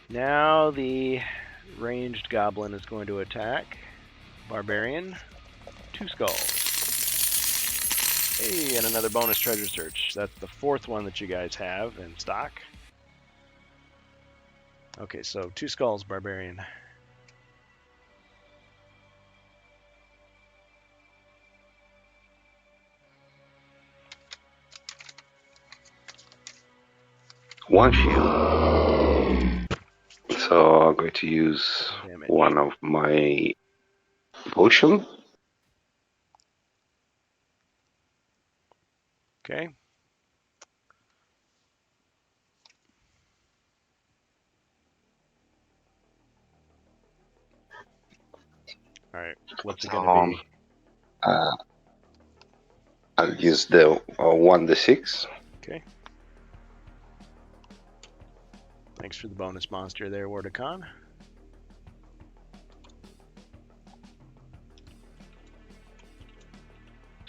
Now the ranged goblin is going to attack. Barbarian. 2 skulls. Hey, and another bonus treasure search. That's the 4th one that you guys have in stock. Okay, so 2 skulls, barbarian. One shield. So I'm going to use Damage. one of my potion. Okay. All right. What's it gonna be? I'll use the 1d6. Okay. Thanks for the bonus monster there, Wardicon.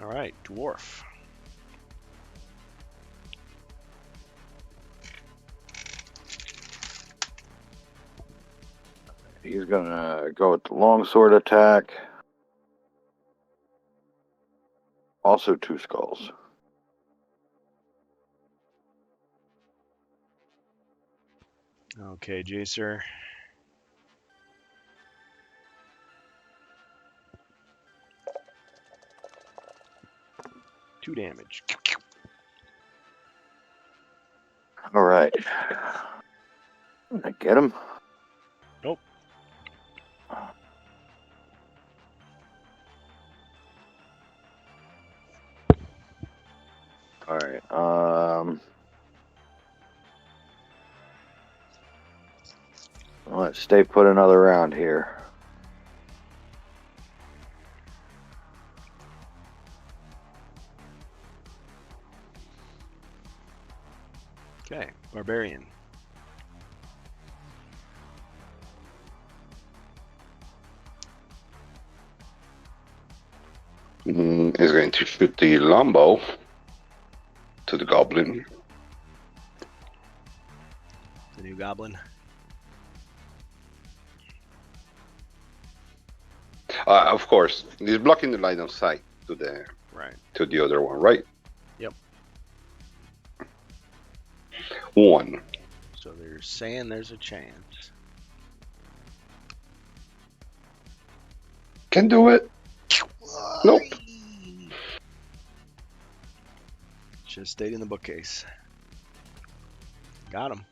All right, dwarf. He's gonna go with the longsword attack. Also 2 skulls. Okay, Jacer. Two damage. All right. Did I get him? Nope. All right. Let's stay put another round here. Okay, barbarian. Is going to shoot the longbow to the goblin. The new goblin. Of course, he's blocking the line of sight to the other one, right? Yep. 1. So they're saying there's a chance. Can do it. Nope. Should have stayed in the bookcase. Got him.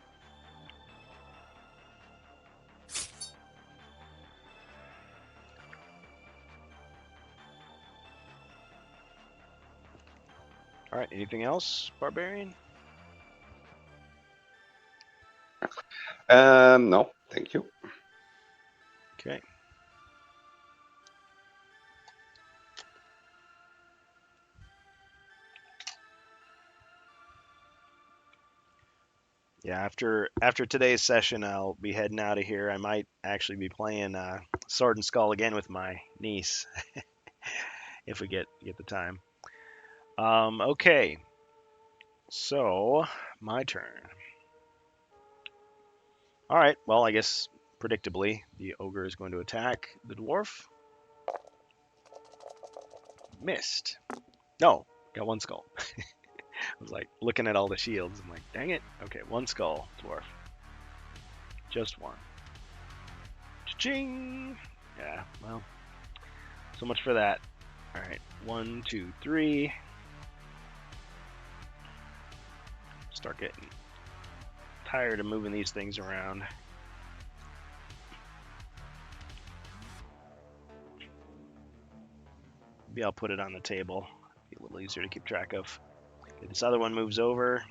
All right, anything else, barbarian? No, thank you. Okay. Yeah, after today's session, I'll be heading out of here. I might actually be playing Sword and Skull again with my niece, if we get the time. Okay. So, my turn. All right. Well, I guess predictably, the ogre is going to attack the dwarf. Missed. No, got 1 skull. I was like looking at all the shields. I'm like, dang it. Okay, 1 skull, dwarf. Just 1. Cha-ching! Yeah, well, so much for that. All right, 1, 2, 3. Start getting tired of moving these things around. Maybe I'll put it on the table. Be a little easier to keep track of. Okay, this other one moves over.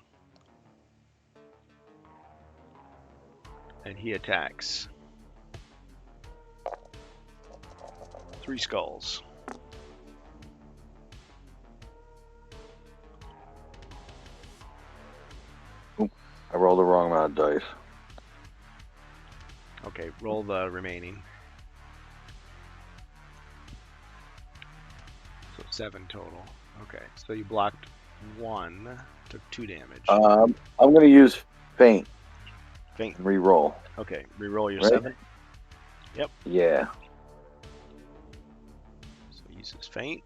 And he attacks. 3 skulls. I rolled the wrong amount of dice. Okay, roll the remaining. So 7 total. Okay, so you blocked 1, took 2 damage. I'm going to use feint. Feint. Re-roll. Okay, re-roll your Right? 7. Yep. Yeah. So he uses feint.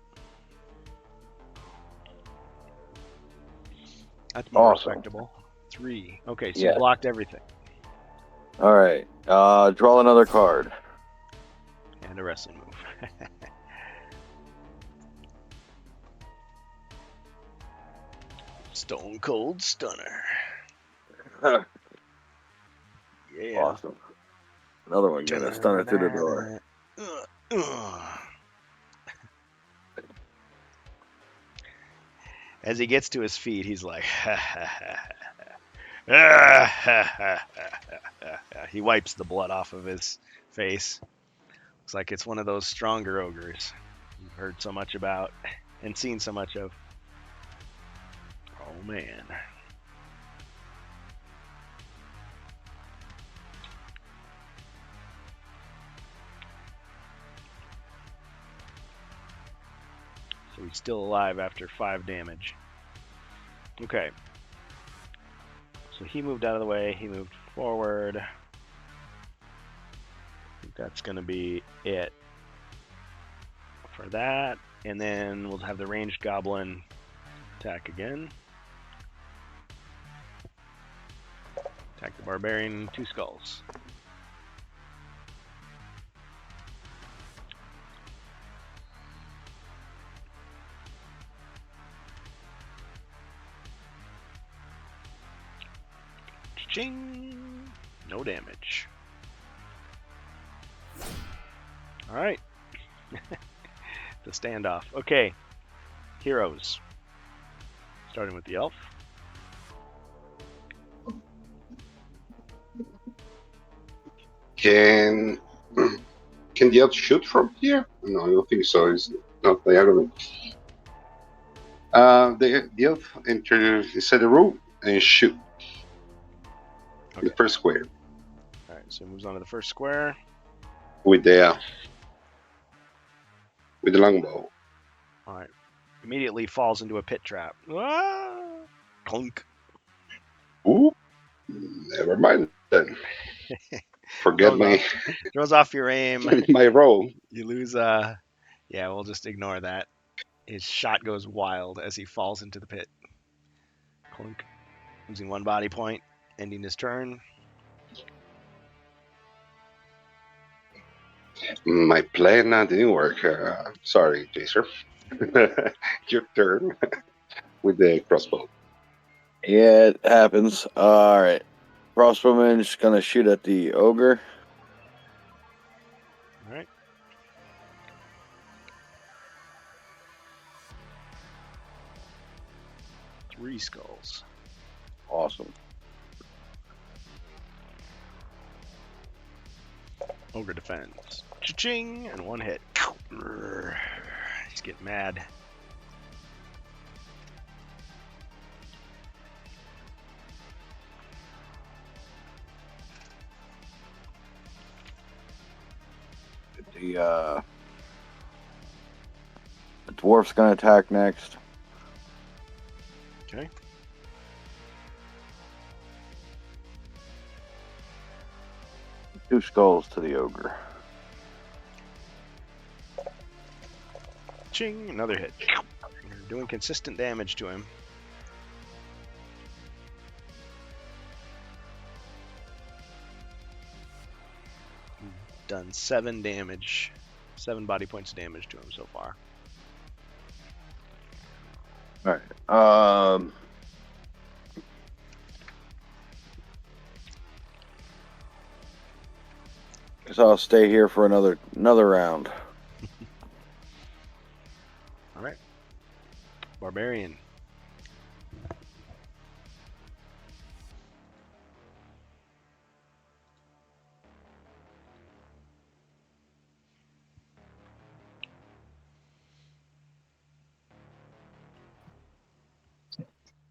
That's more Awesome. respectable. 3. Okay, so Yeah. you blocked everything. All right. Draw another card. And a wrestling move. Stone Cold Stunner. Yeah. Awesome. Another one getting a stunner through the door. As he gets to his feet, he's like, he wipes the blood off of his face. Looks like it's one of those stronger ogres you've heard so much about and seen so much of. Oh man. So he's still alive after 5 damage. Okay. So he moved out of the way. He moved forward. I think that's going to be it for that. And then we'll have the ranged goblin attack again. Attack the barbarian, 2 skulls. Ching! No damage. Alright. The standoff. Okay. Heroes. Starting with the elf. Can the elf shoot from here? No, I don't think so. It's not diagonal. The elf enters inside the room and shoot Okay. the first square Alright, so he moves on to the first square. with the longbow. Alright. Immediately falls into a pit trap. Ah! Clunk. Ooh, never mind then. Forget Throws off your aim. my roll. You lose yeah, we'll just ignore that. His shot goes wild as he falls into the pit. Clunk. Losing 1 body point, ending his turn. My plan didn't work. Sorry, Jason. Your turn with the crossbow. Yeah, it happens. All right. Crossbowman is going to shoot at the ogre. Alright. Three skulls. Awesome. Ogre defends. Cha-ching! And 1 hit. He's getting mad. The dwarf's going to attack next. Okay. Two skulls to the ogre. Ching! Another hit. You're doing consistent damage to him. Done 7 damage. 7 body points of damage to him so far. All right. Guess I'll stay here for another round. Alright. Barbarian.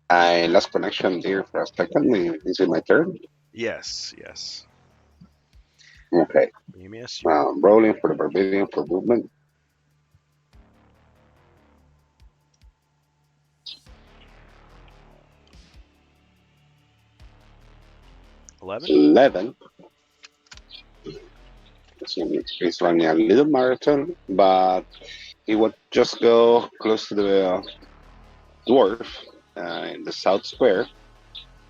I lost connection there for a second. Is it my turn? Yes, yes. Okay. Yes, Rolling for the barbarian for movement. 11. It's running a little marathon, but he would just go close to the dwarf in the south square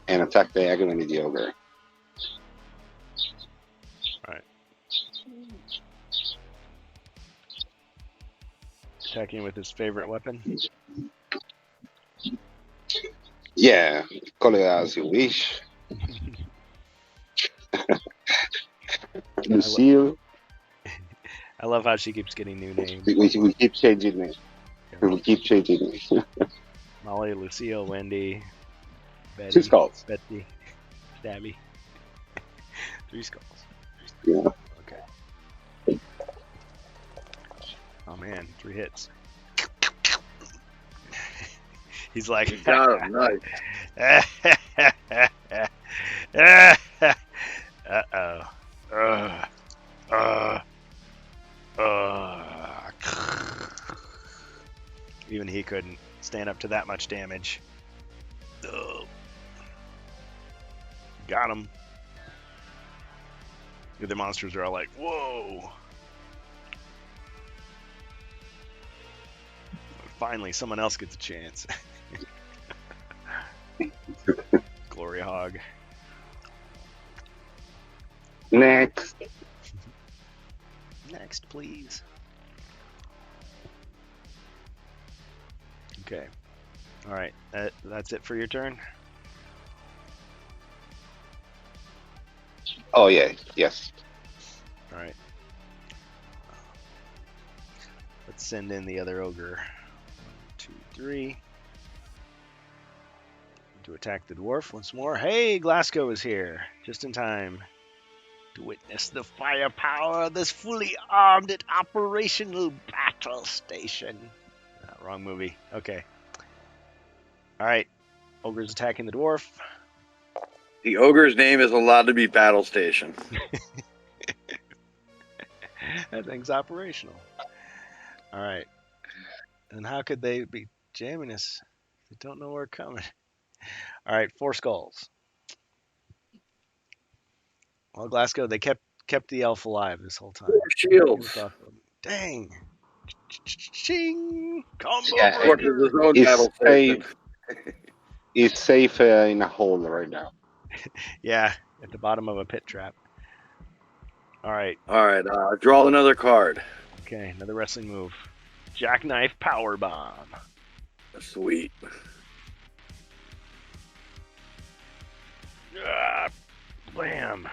and attack diagonally the ogre. Alright. Attacking with his favorite weapon. Yeah, call it as you wish. Lucille. I love how she keeps getting new names. We keep changing names. We keep changing names. Molly, Lucille, Wendy, Betty, 2 skulls. Betsy, Stabby. 3 skulls. Yeah. Okay. Oh man, 3 hits. He's like, You got him, nice. Uh-oh. Even he couldn't stand up to that much damage. Ugh. Got him. The other monsters are all like, whoa. Finally, someone else gets a chance. Glory Hog. Next. Next, please. Okay. All right. That's it for your turn? Oh yeah, yes. All right. Let's send in the other ogre. 1, 2, 3. To attack the dwarf once more. Hey, Glasgow is here. Just in time to witness the firepower of this fully armed and operational battle station. Wrong movie. Okay. All right. Ogre's attacking the dwarf. The ogre's name is allowed to be Battle Station. That thing's operational. All right. And how could they be jamming us? They don't know we're coming. All right, 4 skulls. Well, Glasgow, they kept the elf alive this whole time. 4 shields. Dang. Ching. Combo Yeah, breaker. His own He's battle station. safe. He's safe in a hole right now. Yeah, at the bottom of a pit trap. All right. All right, draw another card. Okay, another wrestling move. Jackknife power bomb. Sweet. Blam.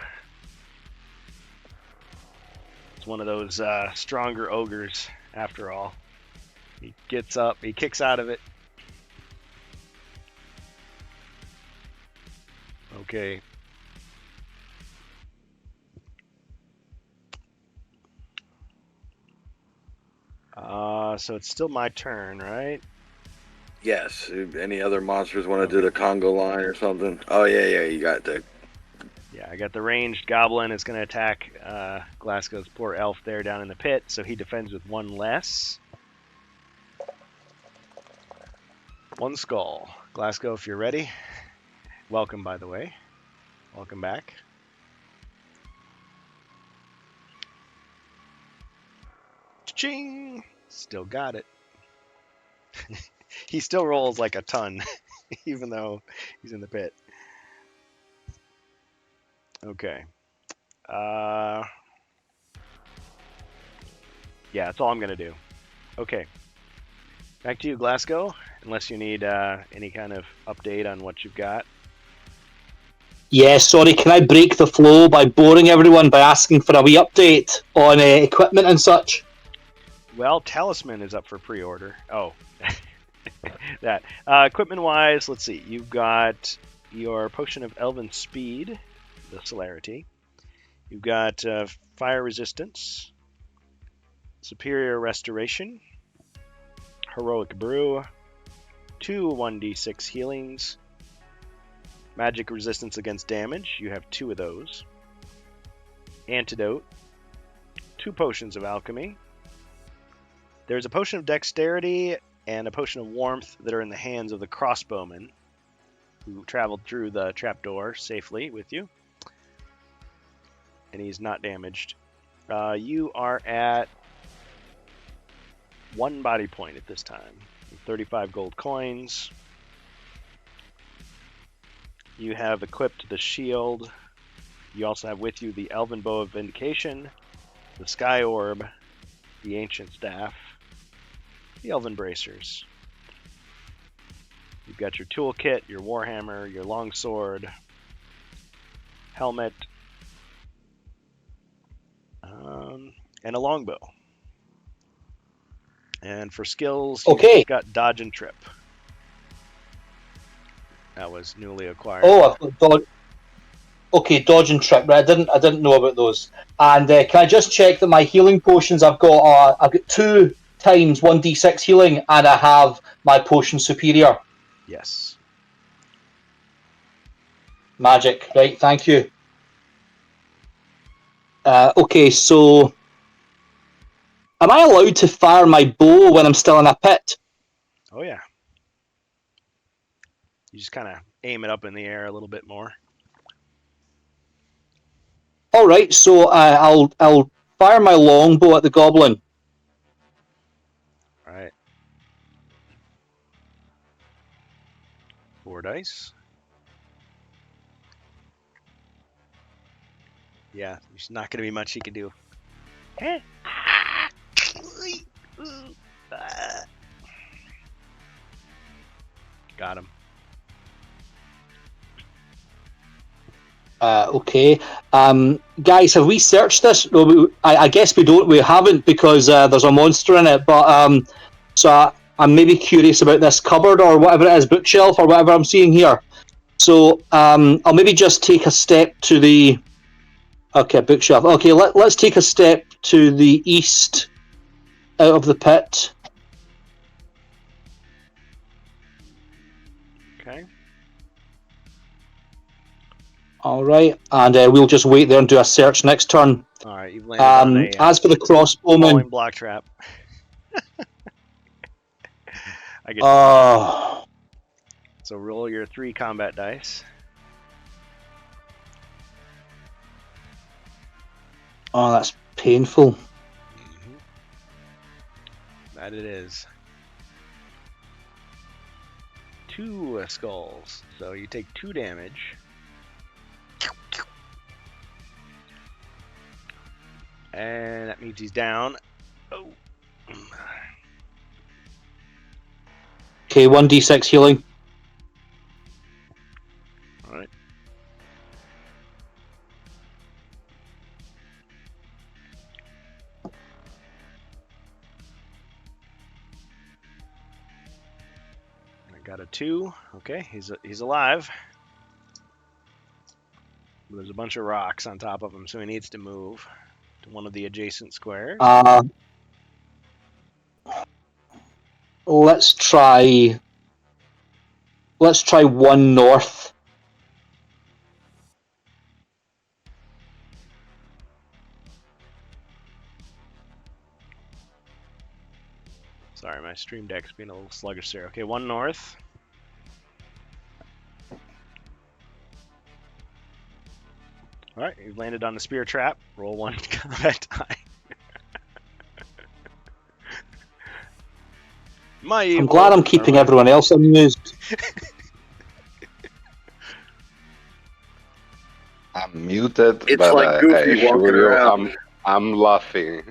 It's one of those stronger ogres, after all. He gets up, he kicks out of it. Okay. So it's still my turn, right? Yes. Any other monsters want to do the Congo line or something? Oh yeah, you got the. Yeah, I got the ranged goblin. It's going to attack Glasgow's poor elf there down in the pit, so he defends with 1 less. 1 skull. Glasgow, if you're ready. Welcome, by the way. Welcome back. Ching! Still got it. He still rolls like a ton, even though he's in the pit. Okay. Yeah, that's all I'm going to do. Okay. Back to you, Glasgow, unless you need any kind of update on what you've got. Yeah, sorry, can I break the flow by boring everyone by asking for a wee update on equipment and such? Well, Talisman is up for pre-order. Oh, that. Equipment-wise, let's see. You've got your Potion of Elven Speed, the Celerity. You've got Fire Resistance, Superior Restoration, Heroic Brew, 2 1d6 healings, Magic Resistance against damage. You have 2 of those. Antidote, 2 Potions of Alchemy. There's a Potion of Dexterity and a Potion of Warmth that are in the hands of the crossbowman who traveled through the trapdoor safely with you. And he's not damaged. You are at 1 body point at this time. 35 gold coins. You have equipped the shield. You also have with you the Elven Bow of Vindication, the Sky Orb, the Ancient Staff, the Elven Bracers. You've got your toolkit, your Warhammer, your longsword, helmet, and a longbow. And for skills, you've got Dodge and Trip. That was newly acquired. Oh, I've got Dodge. Okay, Dodge and Trip. Right, I didn't know about those. And can I just check that my healing potions I've got 2 times 1d6 healing, and I have my potion superior. Yes. Magic. Right. Thank you. Okay, so am I allowed to fire my bow when I'm still in a pit? Oh yeah. You just kind of aim it up in the air a little bit more. All right, so I'll fire my longbow at the goblin. All right. 4 dice. Yeah, there's not going to be much he can do. Got him. Okay. Guys, have we searched this? No, I guess we don't. We haven't because there's a monster in it. But I'm maybe curious about this cupboard or whatever it is, bookshelf or whatever I'm seeing here. So I'll maybe just take a step to the. Okay, bookshelf. Okay, let's take a step to the east out of the pit. Okay. All right, and we'll just wait there and do a search next turn. All right, you've landed on a As for the crossbowman, falling block trap. I guess. So roll your 3 combat dice. Oh, that's painful. Mm-hmm. That it is. 2 skulls. So you take 2 damage. And that means he's down. Oh. Okay, 1d6 healing. All right. I got a 2. Okay, he's alive. There's a bunch of rocks on top of him, so he needs to move to one of the adjacent squares. Let's try 1 north. Sorry, my stream deck's being a little sluggish there. Okay, 1 north. All right, you've landed on the spear trap. Roll 1 combat die. I'm glad I'm keeping everyone else amused. I'm muted, It's but like Goofy I walking assure you, around. I'm laughing.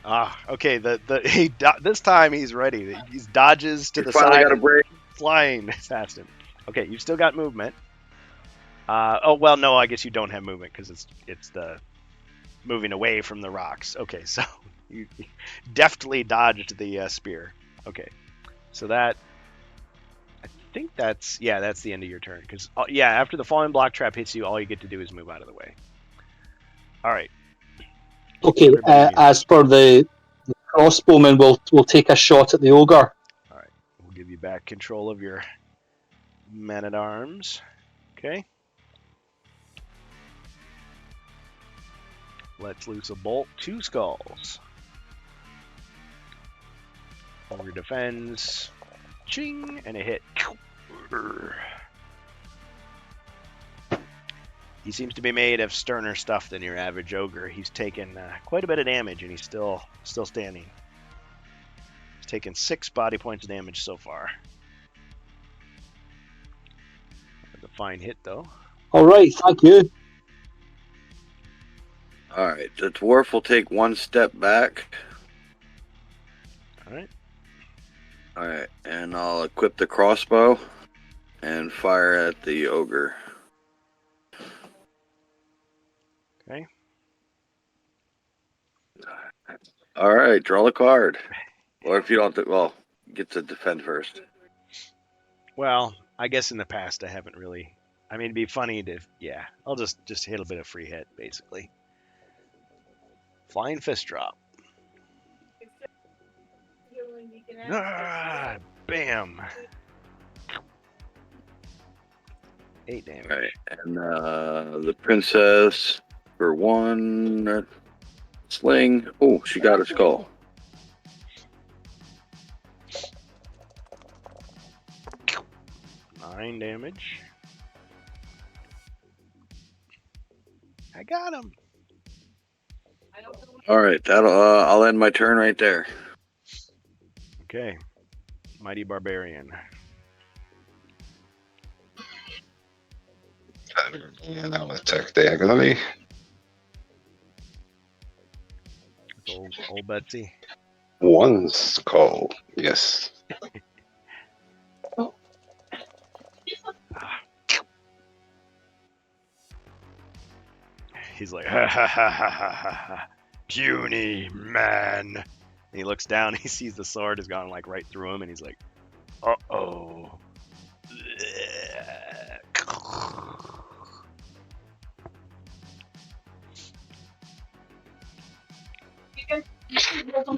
Okay. This time he's ready. He dodges to the finally side, got a break. flying past him. Okay, you've still got movement. Oh well, no, I guess you don't have movement because it's the moving away from the rocks. Okay, so you deftly dodged the spear. Okay, so that I think that's the end of your turn because after the falling block trap hits you, all you get to do is move out of the way. All right. Okay, as for the crossbowman, we'll take a shot at the ogre. All right, we'll give you back control of your man-at-arms. Okay. Let's loose a bolt. 2 skulls. Ogre defends. Ching! And a hit. He seems to be made of sterner stuff than your average ogre. He's taken quite a bit of damage, and he's still standing. He's taken 6 body points of damage so far. That's a fine hit, though. All right, thank you. All right, the dwarf will take 1 step back. All right. All right, and I'll equip the crossbow and fire at the ogre. Okay. All right, draw a card. Or if you don't, get to defend first. Well, I guess in the past I haven't really. I mean, it'd be funny to. Yeah, I'll just hit a bit of free hit, basically. Flying fist drop. Bam. 8 damage. All right, and the princess for 1 sling. Oh, she got a skull. 9 damage. I got him. All right, that'll. I'll end my turn right there. Okay. Mighty Barbarian. And I'll attack diagonally. Old Betsy. One skull. Yes. He's like, ha ha ha ha ha ha, puny man. And he looks down, he sees the sword has gone like right through him, and he's like, uh-oh.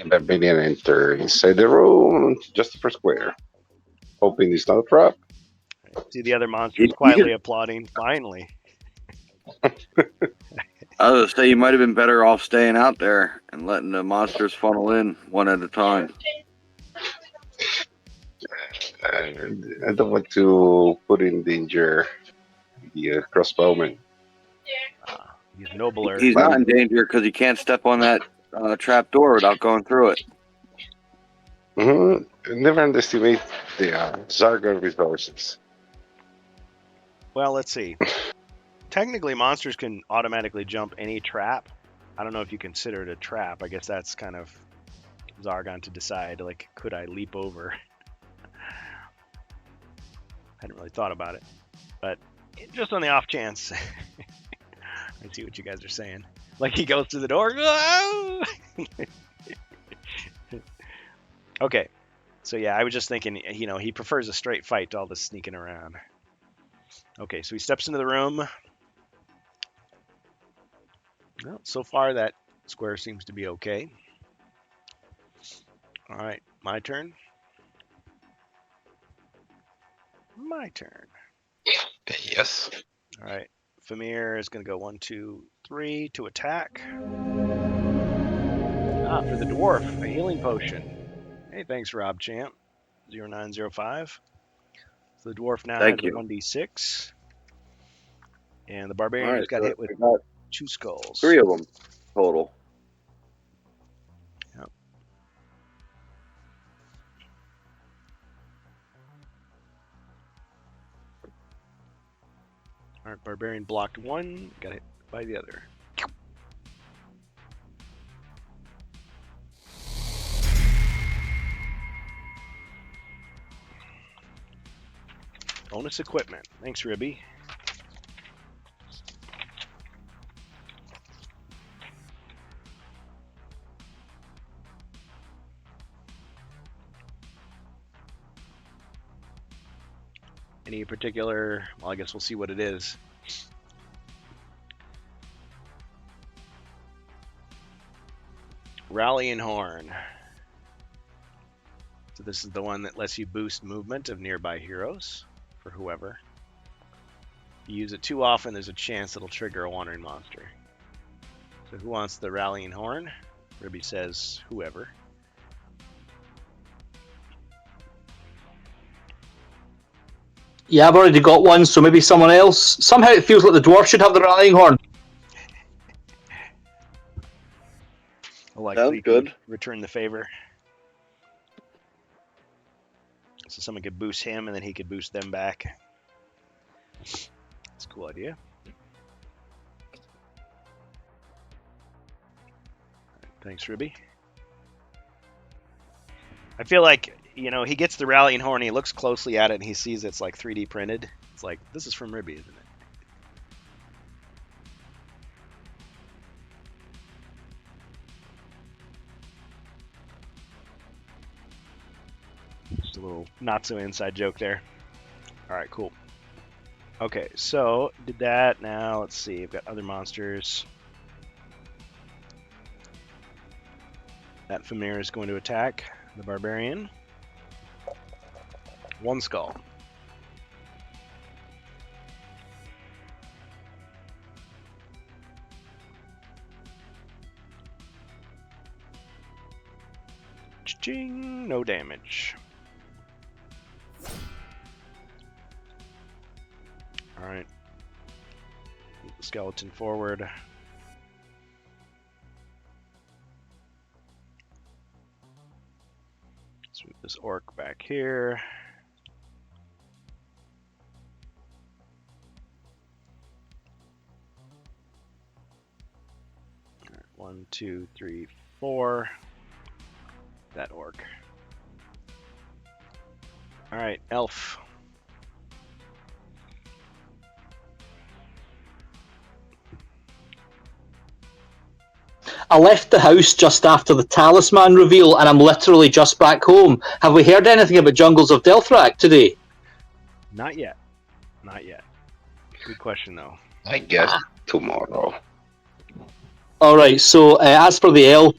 Barbarian enter inside the room, just for square. Hoping it's not a trap. See the other monsters You quietly could- applauding. Finally. I was gonna say you might have been better off staying out there and letting the monsters funnel in one at a time. I don't want to put in danger the crossbowman. He's nobler. He's not in danger because he can't step on that trap door without going through it. Never underestimate the Zargar resources. Well, let's see. Technically, monsters can automatically jump any trap. I don't know if you consider it a trap. I guess that's kind of Zargon to decide, like, could I leap over? Hadn't really thought about it. But just on the off chance. I see what you guys are saying. Like, he goes to the door. Okay. So, yeah, I was just thinking, you know, he prefers a straight fight to all this sneaking around. Okay, so he steps into the room. Well, so far that square seems to be okay. All right, my turn. My turn. Yes. All right, Famir is going to go 1, 2, 3 to attack. For the dwarf, a healing potion. Hey, thanks, Rob Champ. 0905. So the dwarf now Thank has you. a 1d6. And the barbarian All right, just got so hit with we got 2 skulls. 3 of them total. Yep. All right, barbarian blocked 1, got hit by the other. Bonus equipment. Thanks, Ribby. Any particular, well, I guess we'll see what it is. Rallying Horn. So this is the one that lets you boost movement of nearby heroes for whoever. If you use it too often, there's a chance it'll trigger a wandering monster. So who wants the Rallying Horn? Ribby says whoever. Yeah, I've already got one, so maybe someone else. Somehow it feels like the dwarf should have the rallying horn. Like Sounds good. return the favor. So someone could boost him, and then he could boost them back. That's a cool idea. Thanks, Ribby. I feel like, you know, he gets the rallying horn, he looks closely at it, and he sees it's like 3D printed. It's like, this is from Ribby, isn't it? Just a little not so inside joke there. All right, cool. Okay, so did that. Now let's see. I've got other monsters. That Famir is going to attack the barbarian. 1 skull. Ching, no damage. All right. Move the skeleton forward. Let's move this orc back here. All right, 1, 2, 3, 4. That orc. All right, elf. I left the house just after the talisman reveal, and I'm literally just back home. Have we heard anything about Jungles of Delthrak today? Not yet. Not yet. Good question, though. I guess tomorrow. All right. So as for the elf,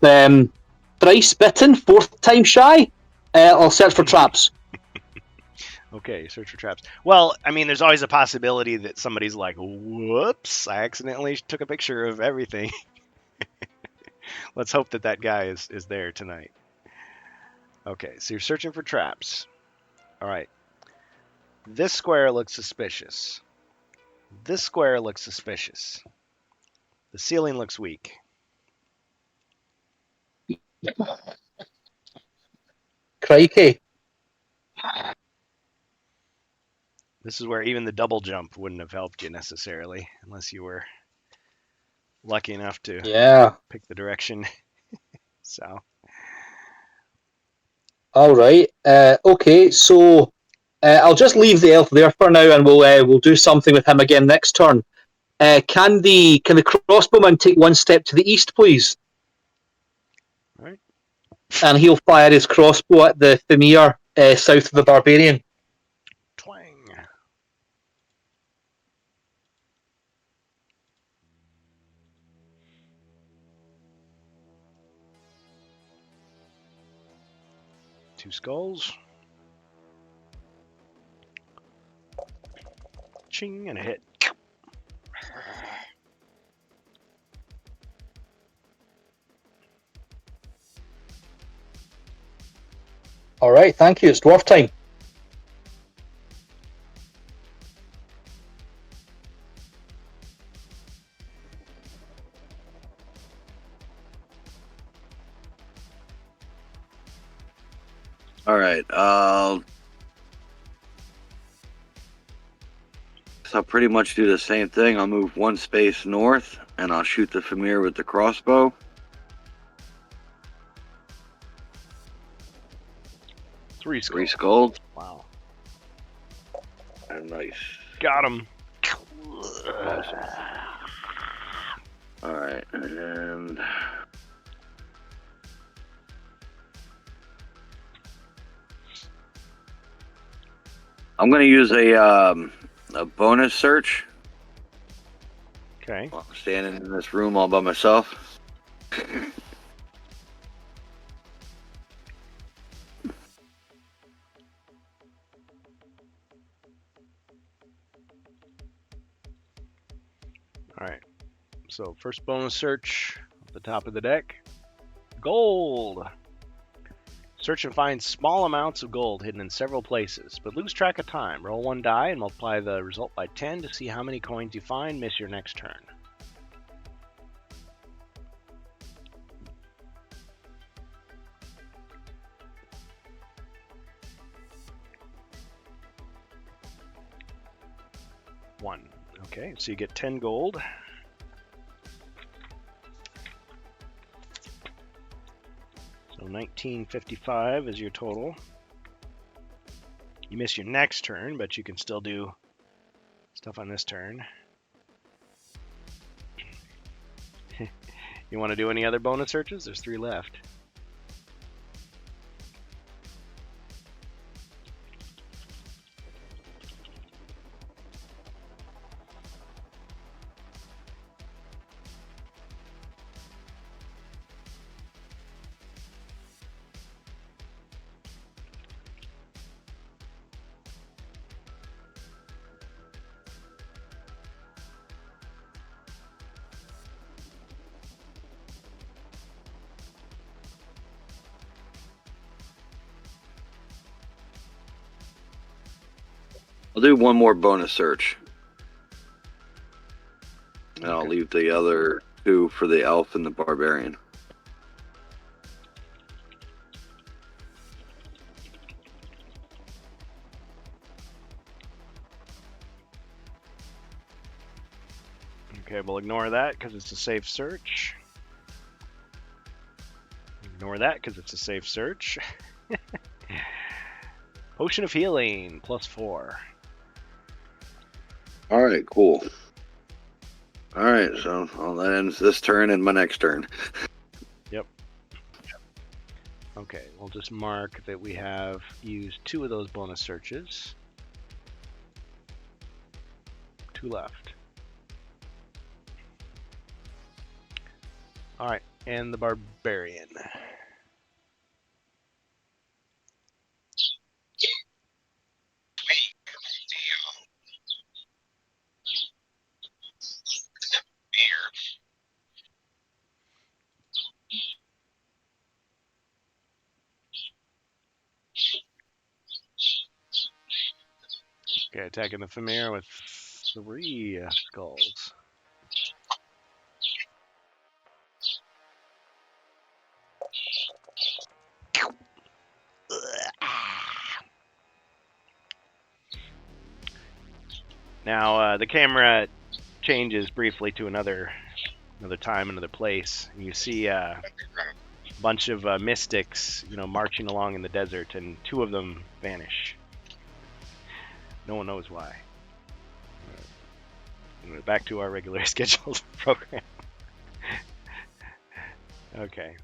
thrice bitten, fourth time shy. I'll search for traps. Okay, search for traps. Well, I mean, there's always a possibility that somebody's like, whoops, I accidentally took a picture of everything. Let's hope that that guy is there tonight. Okay, so you're searching for traps. All right. This square looks suspicious. This square looks suspicious. The ceiling looks weak. Crikey. This is where even the double jump wouldn't have helped you necessarily, unless you were lucky enough to Yeah. pick the direction. So, All right. Okay. So I'll just leave the elf there for now, and we'll do something with him again next turn. Can the crossbowman take one step to the east, please? all right. And he'll fire his crossbow at the Thamir south of the barbarian. Twang. Two skulls. Ching, and a hit. All right. Thank you. It's dwarf time. All right. So I'll pretty much do the same thing. I'll move one space north, and I'll shoot the Famir with the crossbow. Three Three skulls. skulls. Wow. Nice. Got him. Awesome. All right, and I'm gonna use a bonus search. Okay. While I'm standing in this room all by myself. All right. So first bonus search at the top of the deck. Gold. Search and find small amounts of gold hidden in several places, but lose track of time. Roll one die and multiply the result by 10 to see how many coins you find. Miss your next turn. One. Okay, so you get 10 gold. So 1955 is your total. You miss your next turn, but you can still do stuff on this turn. You want to do any other bonus searches? There's 3 left. I'll do one more bonus search. And I'll Okay. leave the other 2 for the elf and the barbarian. Okay, we'll ignore that because it's a safe search. Ignore that because it's a safe search. Potion of healing, +4. All right, cool. All right, so that ends this turn and my next turn. Okay, we'll just mark that we have used 2 of those bonus searches. 2 left. All right, and the barbarian. Okay, attacking the Famir with 3 skulls. Now the camera changes briefly to another time, another place, and you see a bunch of mystics, marching along in the desert, and 2 of them vanish. No one knows why. Back to our regular scheduled program. Okay.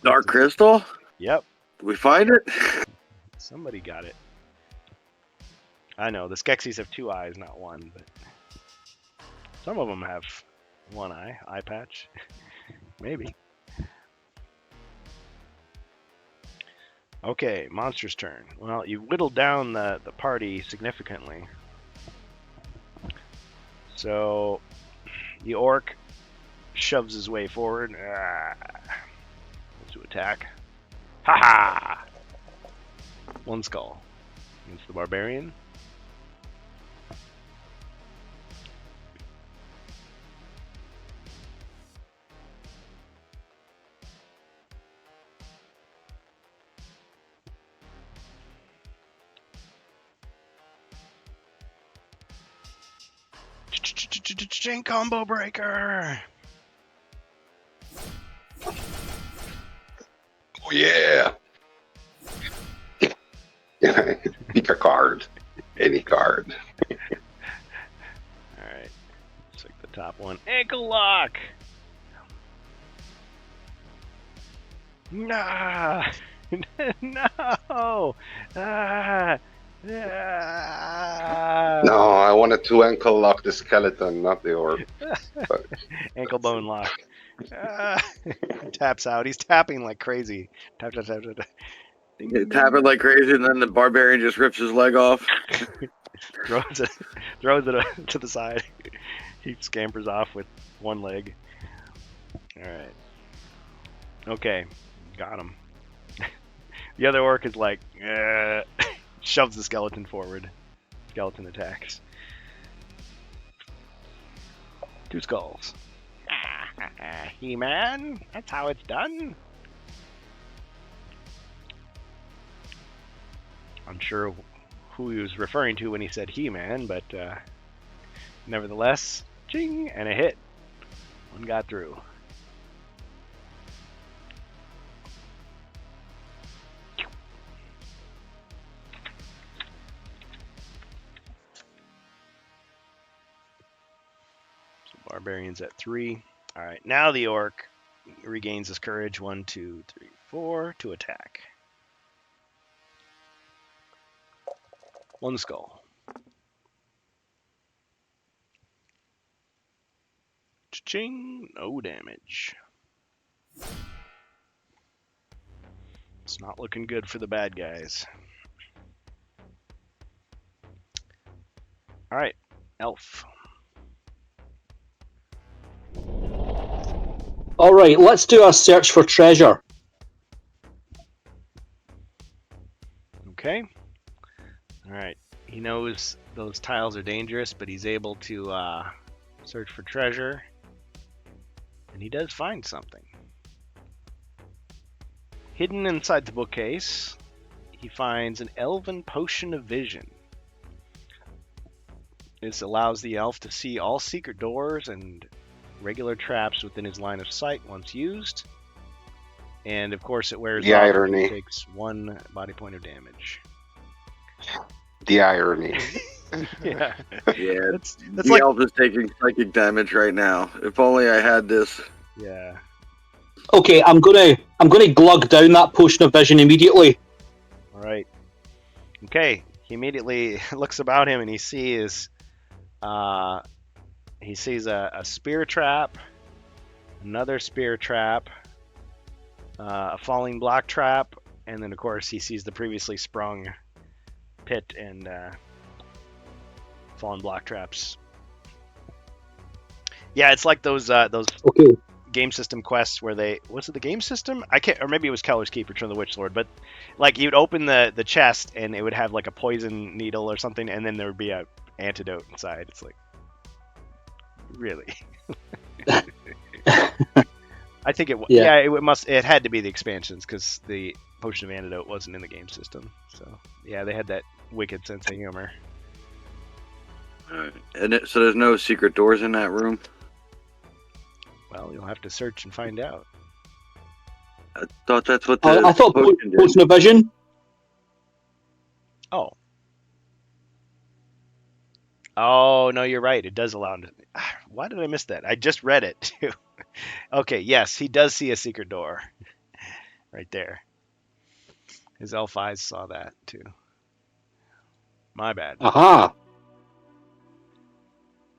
Dark crystal? Yep. Did we find it? Somebody got it. I know the Skeksis have 2 eyes, not 1, but some of them have 1 eye patch. Maybe. Okay, monster's turn. Well, you whittled down the party significantly. So the orc shoves his way forward to attack. Ha ha! 1 skull against the barbarian. Chain combo breaker. Oh yeah. Pick a card. Any card. All right. Let's take the top one. Ankle lock. Nah. No. Ah. Ah. No, I wanted to ankle lock the skeleton, not the orc. But Ankle bone lock. Taps out. He's tapping like crazy. Tap, tap, tap, tap, tap. You tap it like crazy, and then the barbarian just rips his leg off. Throws it to the side. He scampers off with 1 leg. All right. Okay, got him. The other orc is like, shoves the skeleton forward. Skeleton attacks. 2 skulls. He-Man, that's how it's done. I'm sure who he was referring to when he said He-Man, but nevertheless, ching, and a hit. 1 got through. So barbarian's at 3. All right, now the orc regains his courage. 1, 2, 3, 4 to attack. 1 skull. Cha-ching! No damage. It's not looking good for the bad guys. All right, elf. All right, let's do a search for treasure. Okay. All right. He knows those tiles are dangerous, but he's able to search for treasure, and he does find something. Hidden inside the bookcase, he finds an elven potion of vision. This allows the elf to see all secret doors and regular traps within his line of sight once used. And of course, it wears The off irony. and takes 1 body point of damage. The irony. Yeah, Yeah, that's the like elf is taking psychic damage right now. If only I had this. yeah. Okay, I'm gonna glug down that potion of vision immediately. All right. Okay. He immediately looks about him and he sees a spear trap, another spear trap, a falling block trap, and then of course he sees the previously sprung pit and fallen block traps. Yeah, it's like those Okay. game system quests where was it the game system? I can't, or maybe it was Keller's Keep, Return of the Witch Lord. But like you'd open the chest and it would have like a poison needle or something, and then there would be a antidote inside. It's like, really? I think it had to be the expansions because the Potion of Antidote wasn't in the game system. So yeah, they had that wicked sense of humor. Alright. So there's no secret doors in that room? Well, you'll have to search and find out. I thought that's what the I thought potion did. potion of vision. Oh, no, you're right. It does allow him to... Why did I miss that? I just read it, too. Okay, yes, he does see a secret door. Right there. His elf eyes saw that, too. My bad. Aha.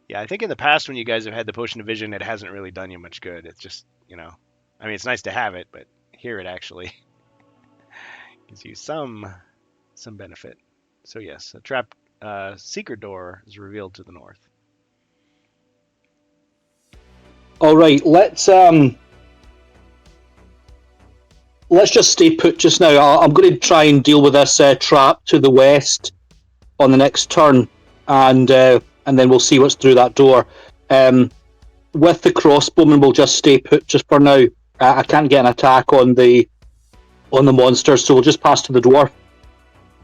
Yeah, I think in the past when you guys have had the Potion of Vision, it hasn't really done you much good. It's just, I mean, it's nice to have it, but here it actually gives you some benefit. So yes, a trap secret door is revealed to the north. All right, let's just stay put just now. I'm going to try and deal with this trap to the west on the next turn, and then we'll see what's through that door. With the crossbowman, we'll just stay put just for now. I can't get an attack on the monsters, so we'll just pass to the dwarf.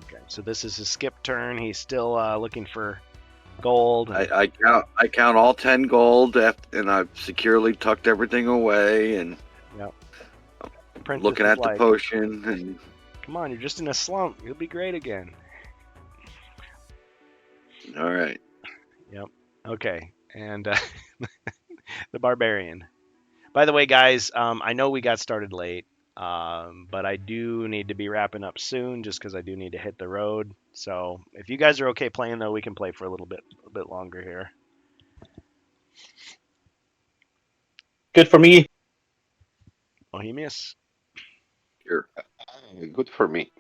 Okay, so this is his skip turn. He's still looking for gold. I count all 10 gold, and I've securely tucked everything away, and Princess looking is at the potion. And come on, you're just in a slump. You'll be great again. all right. Okay, and the barbarian. By the way, guys, I know we got started late, but I do need to be wrapping up soon just because I do need to hit the road. So if you guys are okay playing, though, we can play for a little bit longer here. Good for me. Bohemius? Sure. Good for me.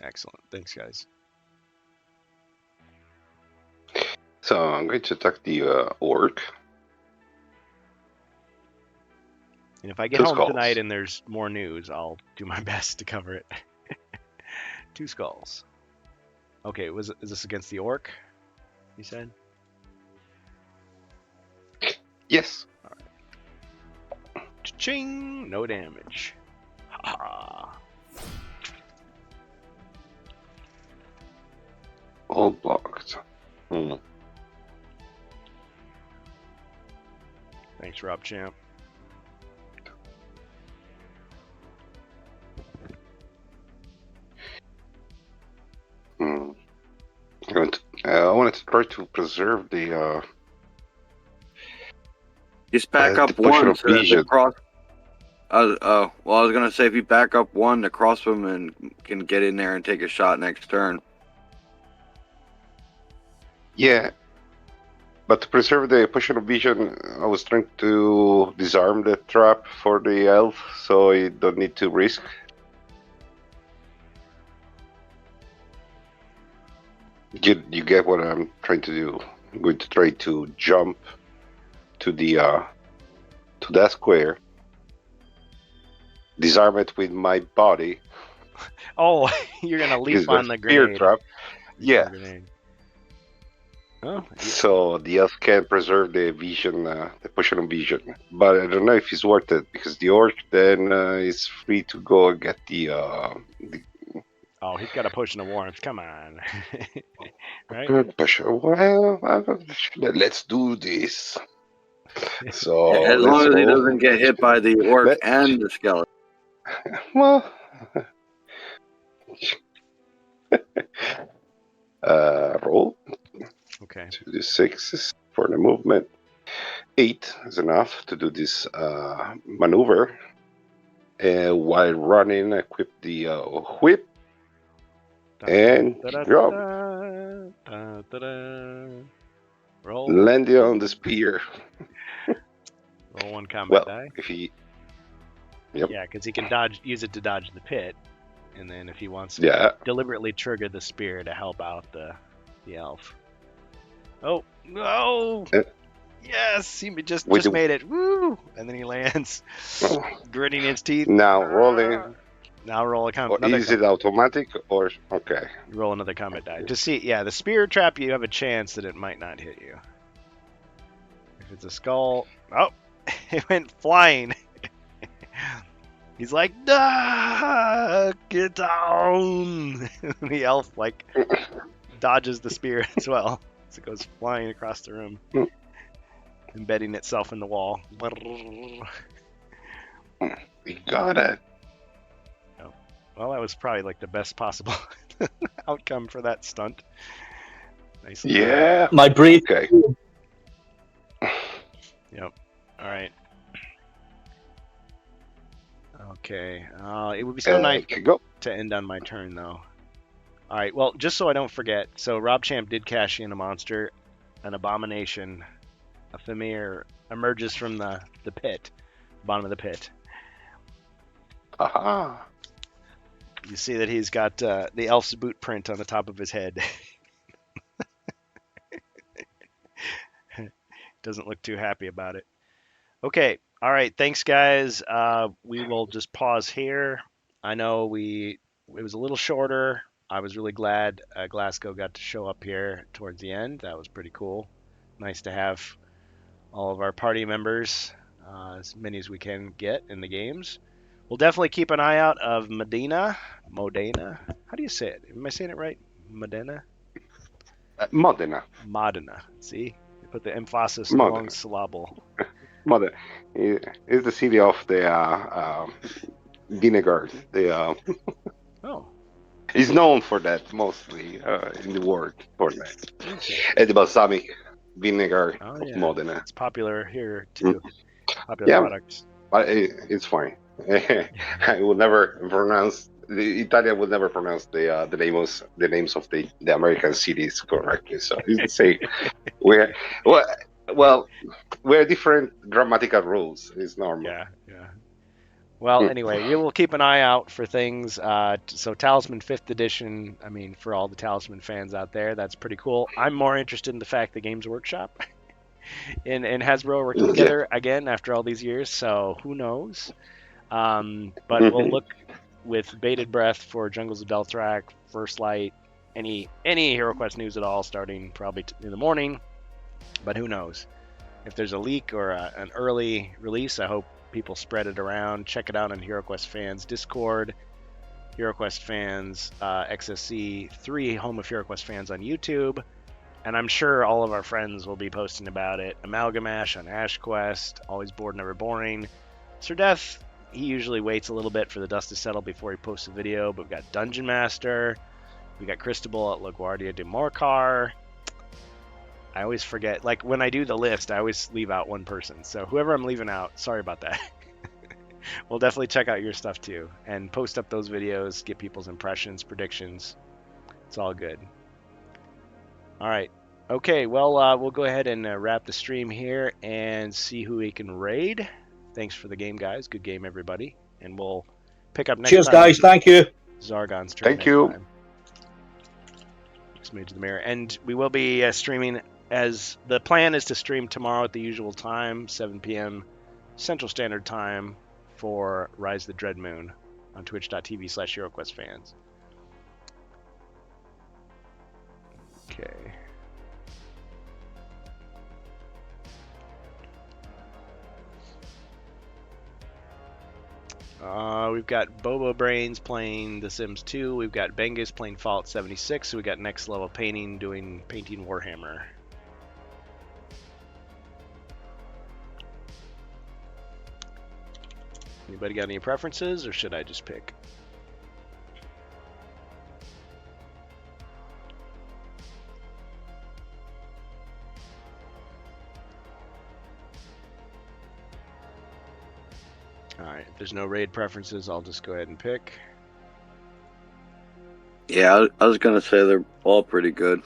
Excellent. Thanks, guys. So I'm going to attack the orc. And if I get Two home skulls. tonight and there's more news, I'll do my best to cover it. 2 skulls. Okay, is this against the orc? You said? Yes. Cha-ching! No damage. Ha-ha. All blocked. Thanks, Rob Champ. I wanted to try to preserve the Just back the up potion one. of So that the vision. cross. Well, I was gonna say if you back up one, the crossbowman can get in there and take a shot next turn. Yeah. But to preserve the potion of vision, I was trying to disarm the trap for the elf, so I don't need to risk. You get what I'm trying to do. I'm going to try to jump to the to that square, disarm it with my body. Oh, you're gonna Because leap on the the spear grenade. trap. Yeah. Grenade. Oh, So the elf can preserve the vision, the potion of vision. But I don't know if it's worth it because the orc then is free to go and get the oh, he's got a potion of warmth. Come on, right? good potion. Well, let's do this. So As let's long as he roll. doesn't get hit by the orc Let, and the skeleton. well, roll Okay. 2d6 for the movement. 8 is enough to do this maneuver. While running, equip the whip and drop, Roll. landing on the spear. Roll one combat Well, die. if he, yep, Yeah, because he can use it to dodge the pit, and then if he wants to yeah, deliberately trigger the spear to help out the elf. Oh no! Uh, Yes, he just with the- made it. Woo! And then he lands, oh, gritting his teeth. now rolling. Now roll a Or is it automatic or okay? roll another combat die to see. Yeah, the spear trap. You have a chance that it might not hit you. If it's a skull, oh, it went flying. He's like, "Duh, get down!" The elf like dodges the spear as well, so it goes flying across the room, embedding itself in the wall. We got it. Well, that was probably like the best possible outcome for that stunt. Nice. Yeah. My brave. Okay. Yep. All right. Okay. It would be so nice Okay, go. to end on my turn, though. All right. Well, just so I don't forget, so Rob Champ did cash in a monster, an abomination, a Femir emerges from the pit, bottom of the pit. Aha. You see that he's got the elf's boot print on the top of his head. Doesn't look too happy about it. Okay. All right. Thanks, guys. We will just pause here. I know it was a little shorter. I was really glad Glasgow got to show up here towards the end. That was pretty cool. Nice to have all of our party members, as many as we can get in the games. We'll definitely keep an eye out of Modena. How do you say it? Am I saying it right? Modena? Modena. Modena. See? They put the emphasis on the long syllable. Modena is the city of the vinegar. Oh. Is known for that mostly in the world for that. And the balsamic vinegar of Modena. It's popular here too. Popular product. But it's fine. I will never pronounce the Italian would never pronounce the names of the American cities correctly. So it's the same. we're different grammatical rules. It's normal. Yeah. Well, anyway, we will keep an eye out for things. So Talisman 5th edition, I mean, for all the Talisman fans out there, that's pretty cool. I'm more interested in the fact that Games Workshop and Hasbro are working together again after all these years, so who knows? But we'll look with bated breath for Jungles of Delthrak, First Light, any HeroQuest news at all, starting probably in the morning, but who knows? If there's a leak or an early release, I hope people spread it around. Check it out on HeroQuest Fans Discord, HeroQuest Fans XSC, 3 Home of HeroQuest Fans on YouTube, and I'm sure all of our friends will be posting about it. Amalgamash on AshQuest, Always Bored, Never Boring. Sir Death, he usually waits a little bit for the dust to settle before he posts a video, but we've got Dungeon Master, we got Cristobal at LaGuardia de Morcar. I always forget, like when I do the list, I always leave out one person. So whoever I'm leaving out, sorry about that. We'll definitely check out your stuff too and post up those videos, get people's impressions, predictions. It's all good. All right. Okay, well, we'll go ahead and wrap the stream here and see who we can raid. Thanks for the game, guys. Good game, everybody. And we'll pick up next time. Cheers, guys. Thank you. Zargon's turn. Thank you. Time. Mage of the Mirror. And we will be streaming, as the plan is to stream tomorrow at the usual time, 7 p.m. Central Standard Time for Rise of the Dread Moon on twitch.tv/HeroQuestFans. Okay. We've got Bobo Brains playing The Sims 2. We've got Bengus playing Fallout 76. We got Next Level Painting doing Painting Warhammer. Anybody got any preferences, or should I just pick? Alright, if there's no raid preferences, I'll just go ahead and pick. Yeah, I was gonna say they're all pretty good.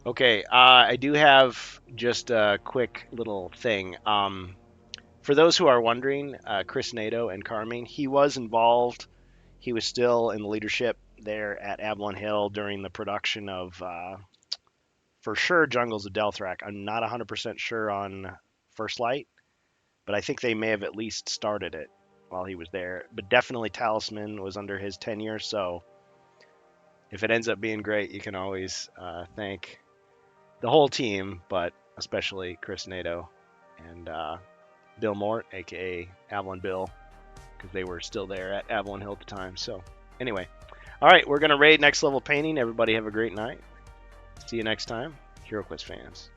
Okay, I do have just a quick little thing. For those who are wondering, Chris Nato and Carmine, he was involved. He was still in leadership there at Avalon Hill during the production of, for sure, Jungles of Delthrak. I'm not 100% sure on First Light, but I think they may have at least started it while he was there. But definitely Talisman was under his tenure, so if it ends up being great, you can always thank the whole team, but especially Chris Nato and Bill Mort, aka Avalon Bill, because they were still there at Avalon Hill at the time. So anyway, all right, we're gonna raid Next Level Painting. Everybody have a great night. See you next time, HeroQuest fans.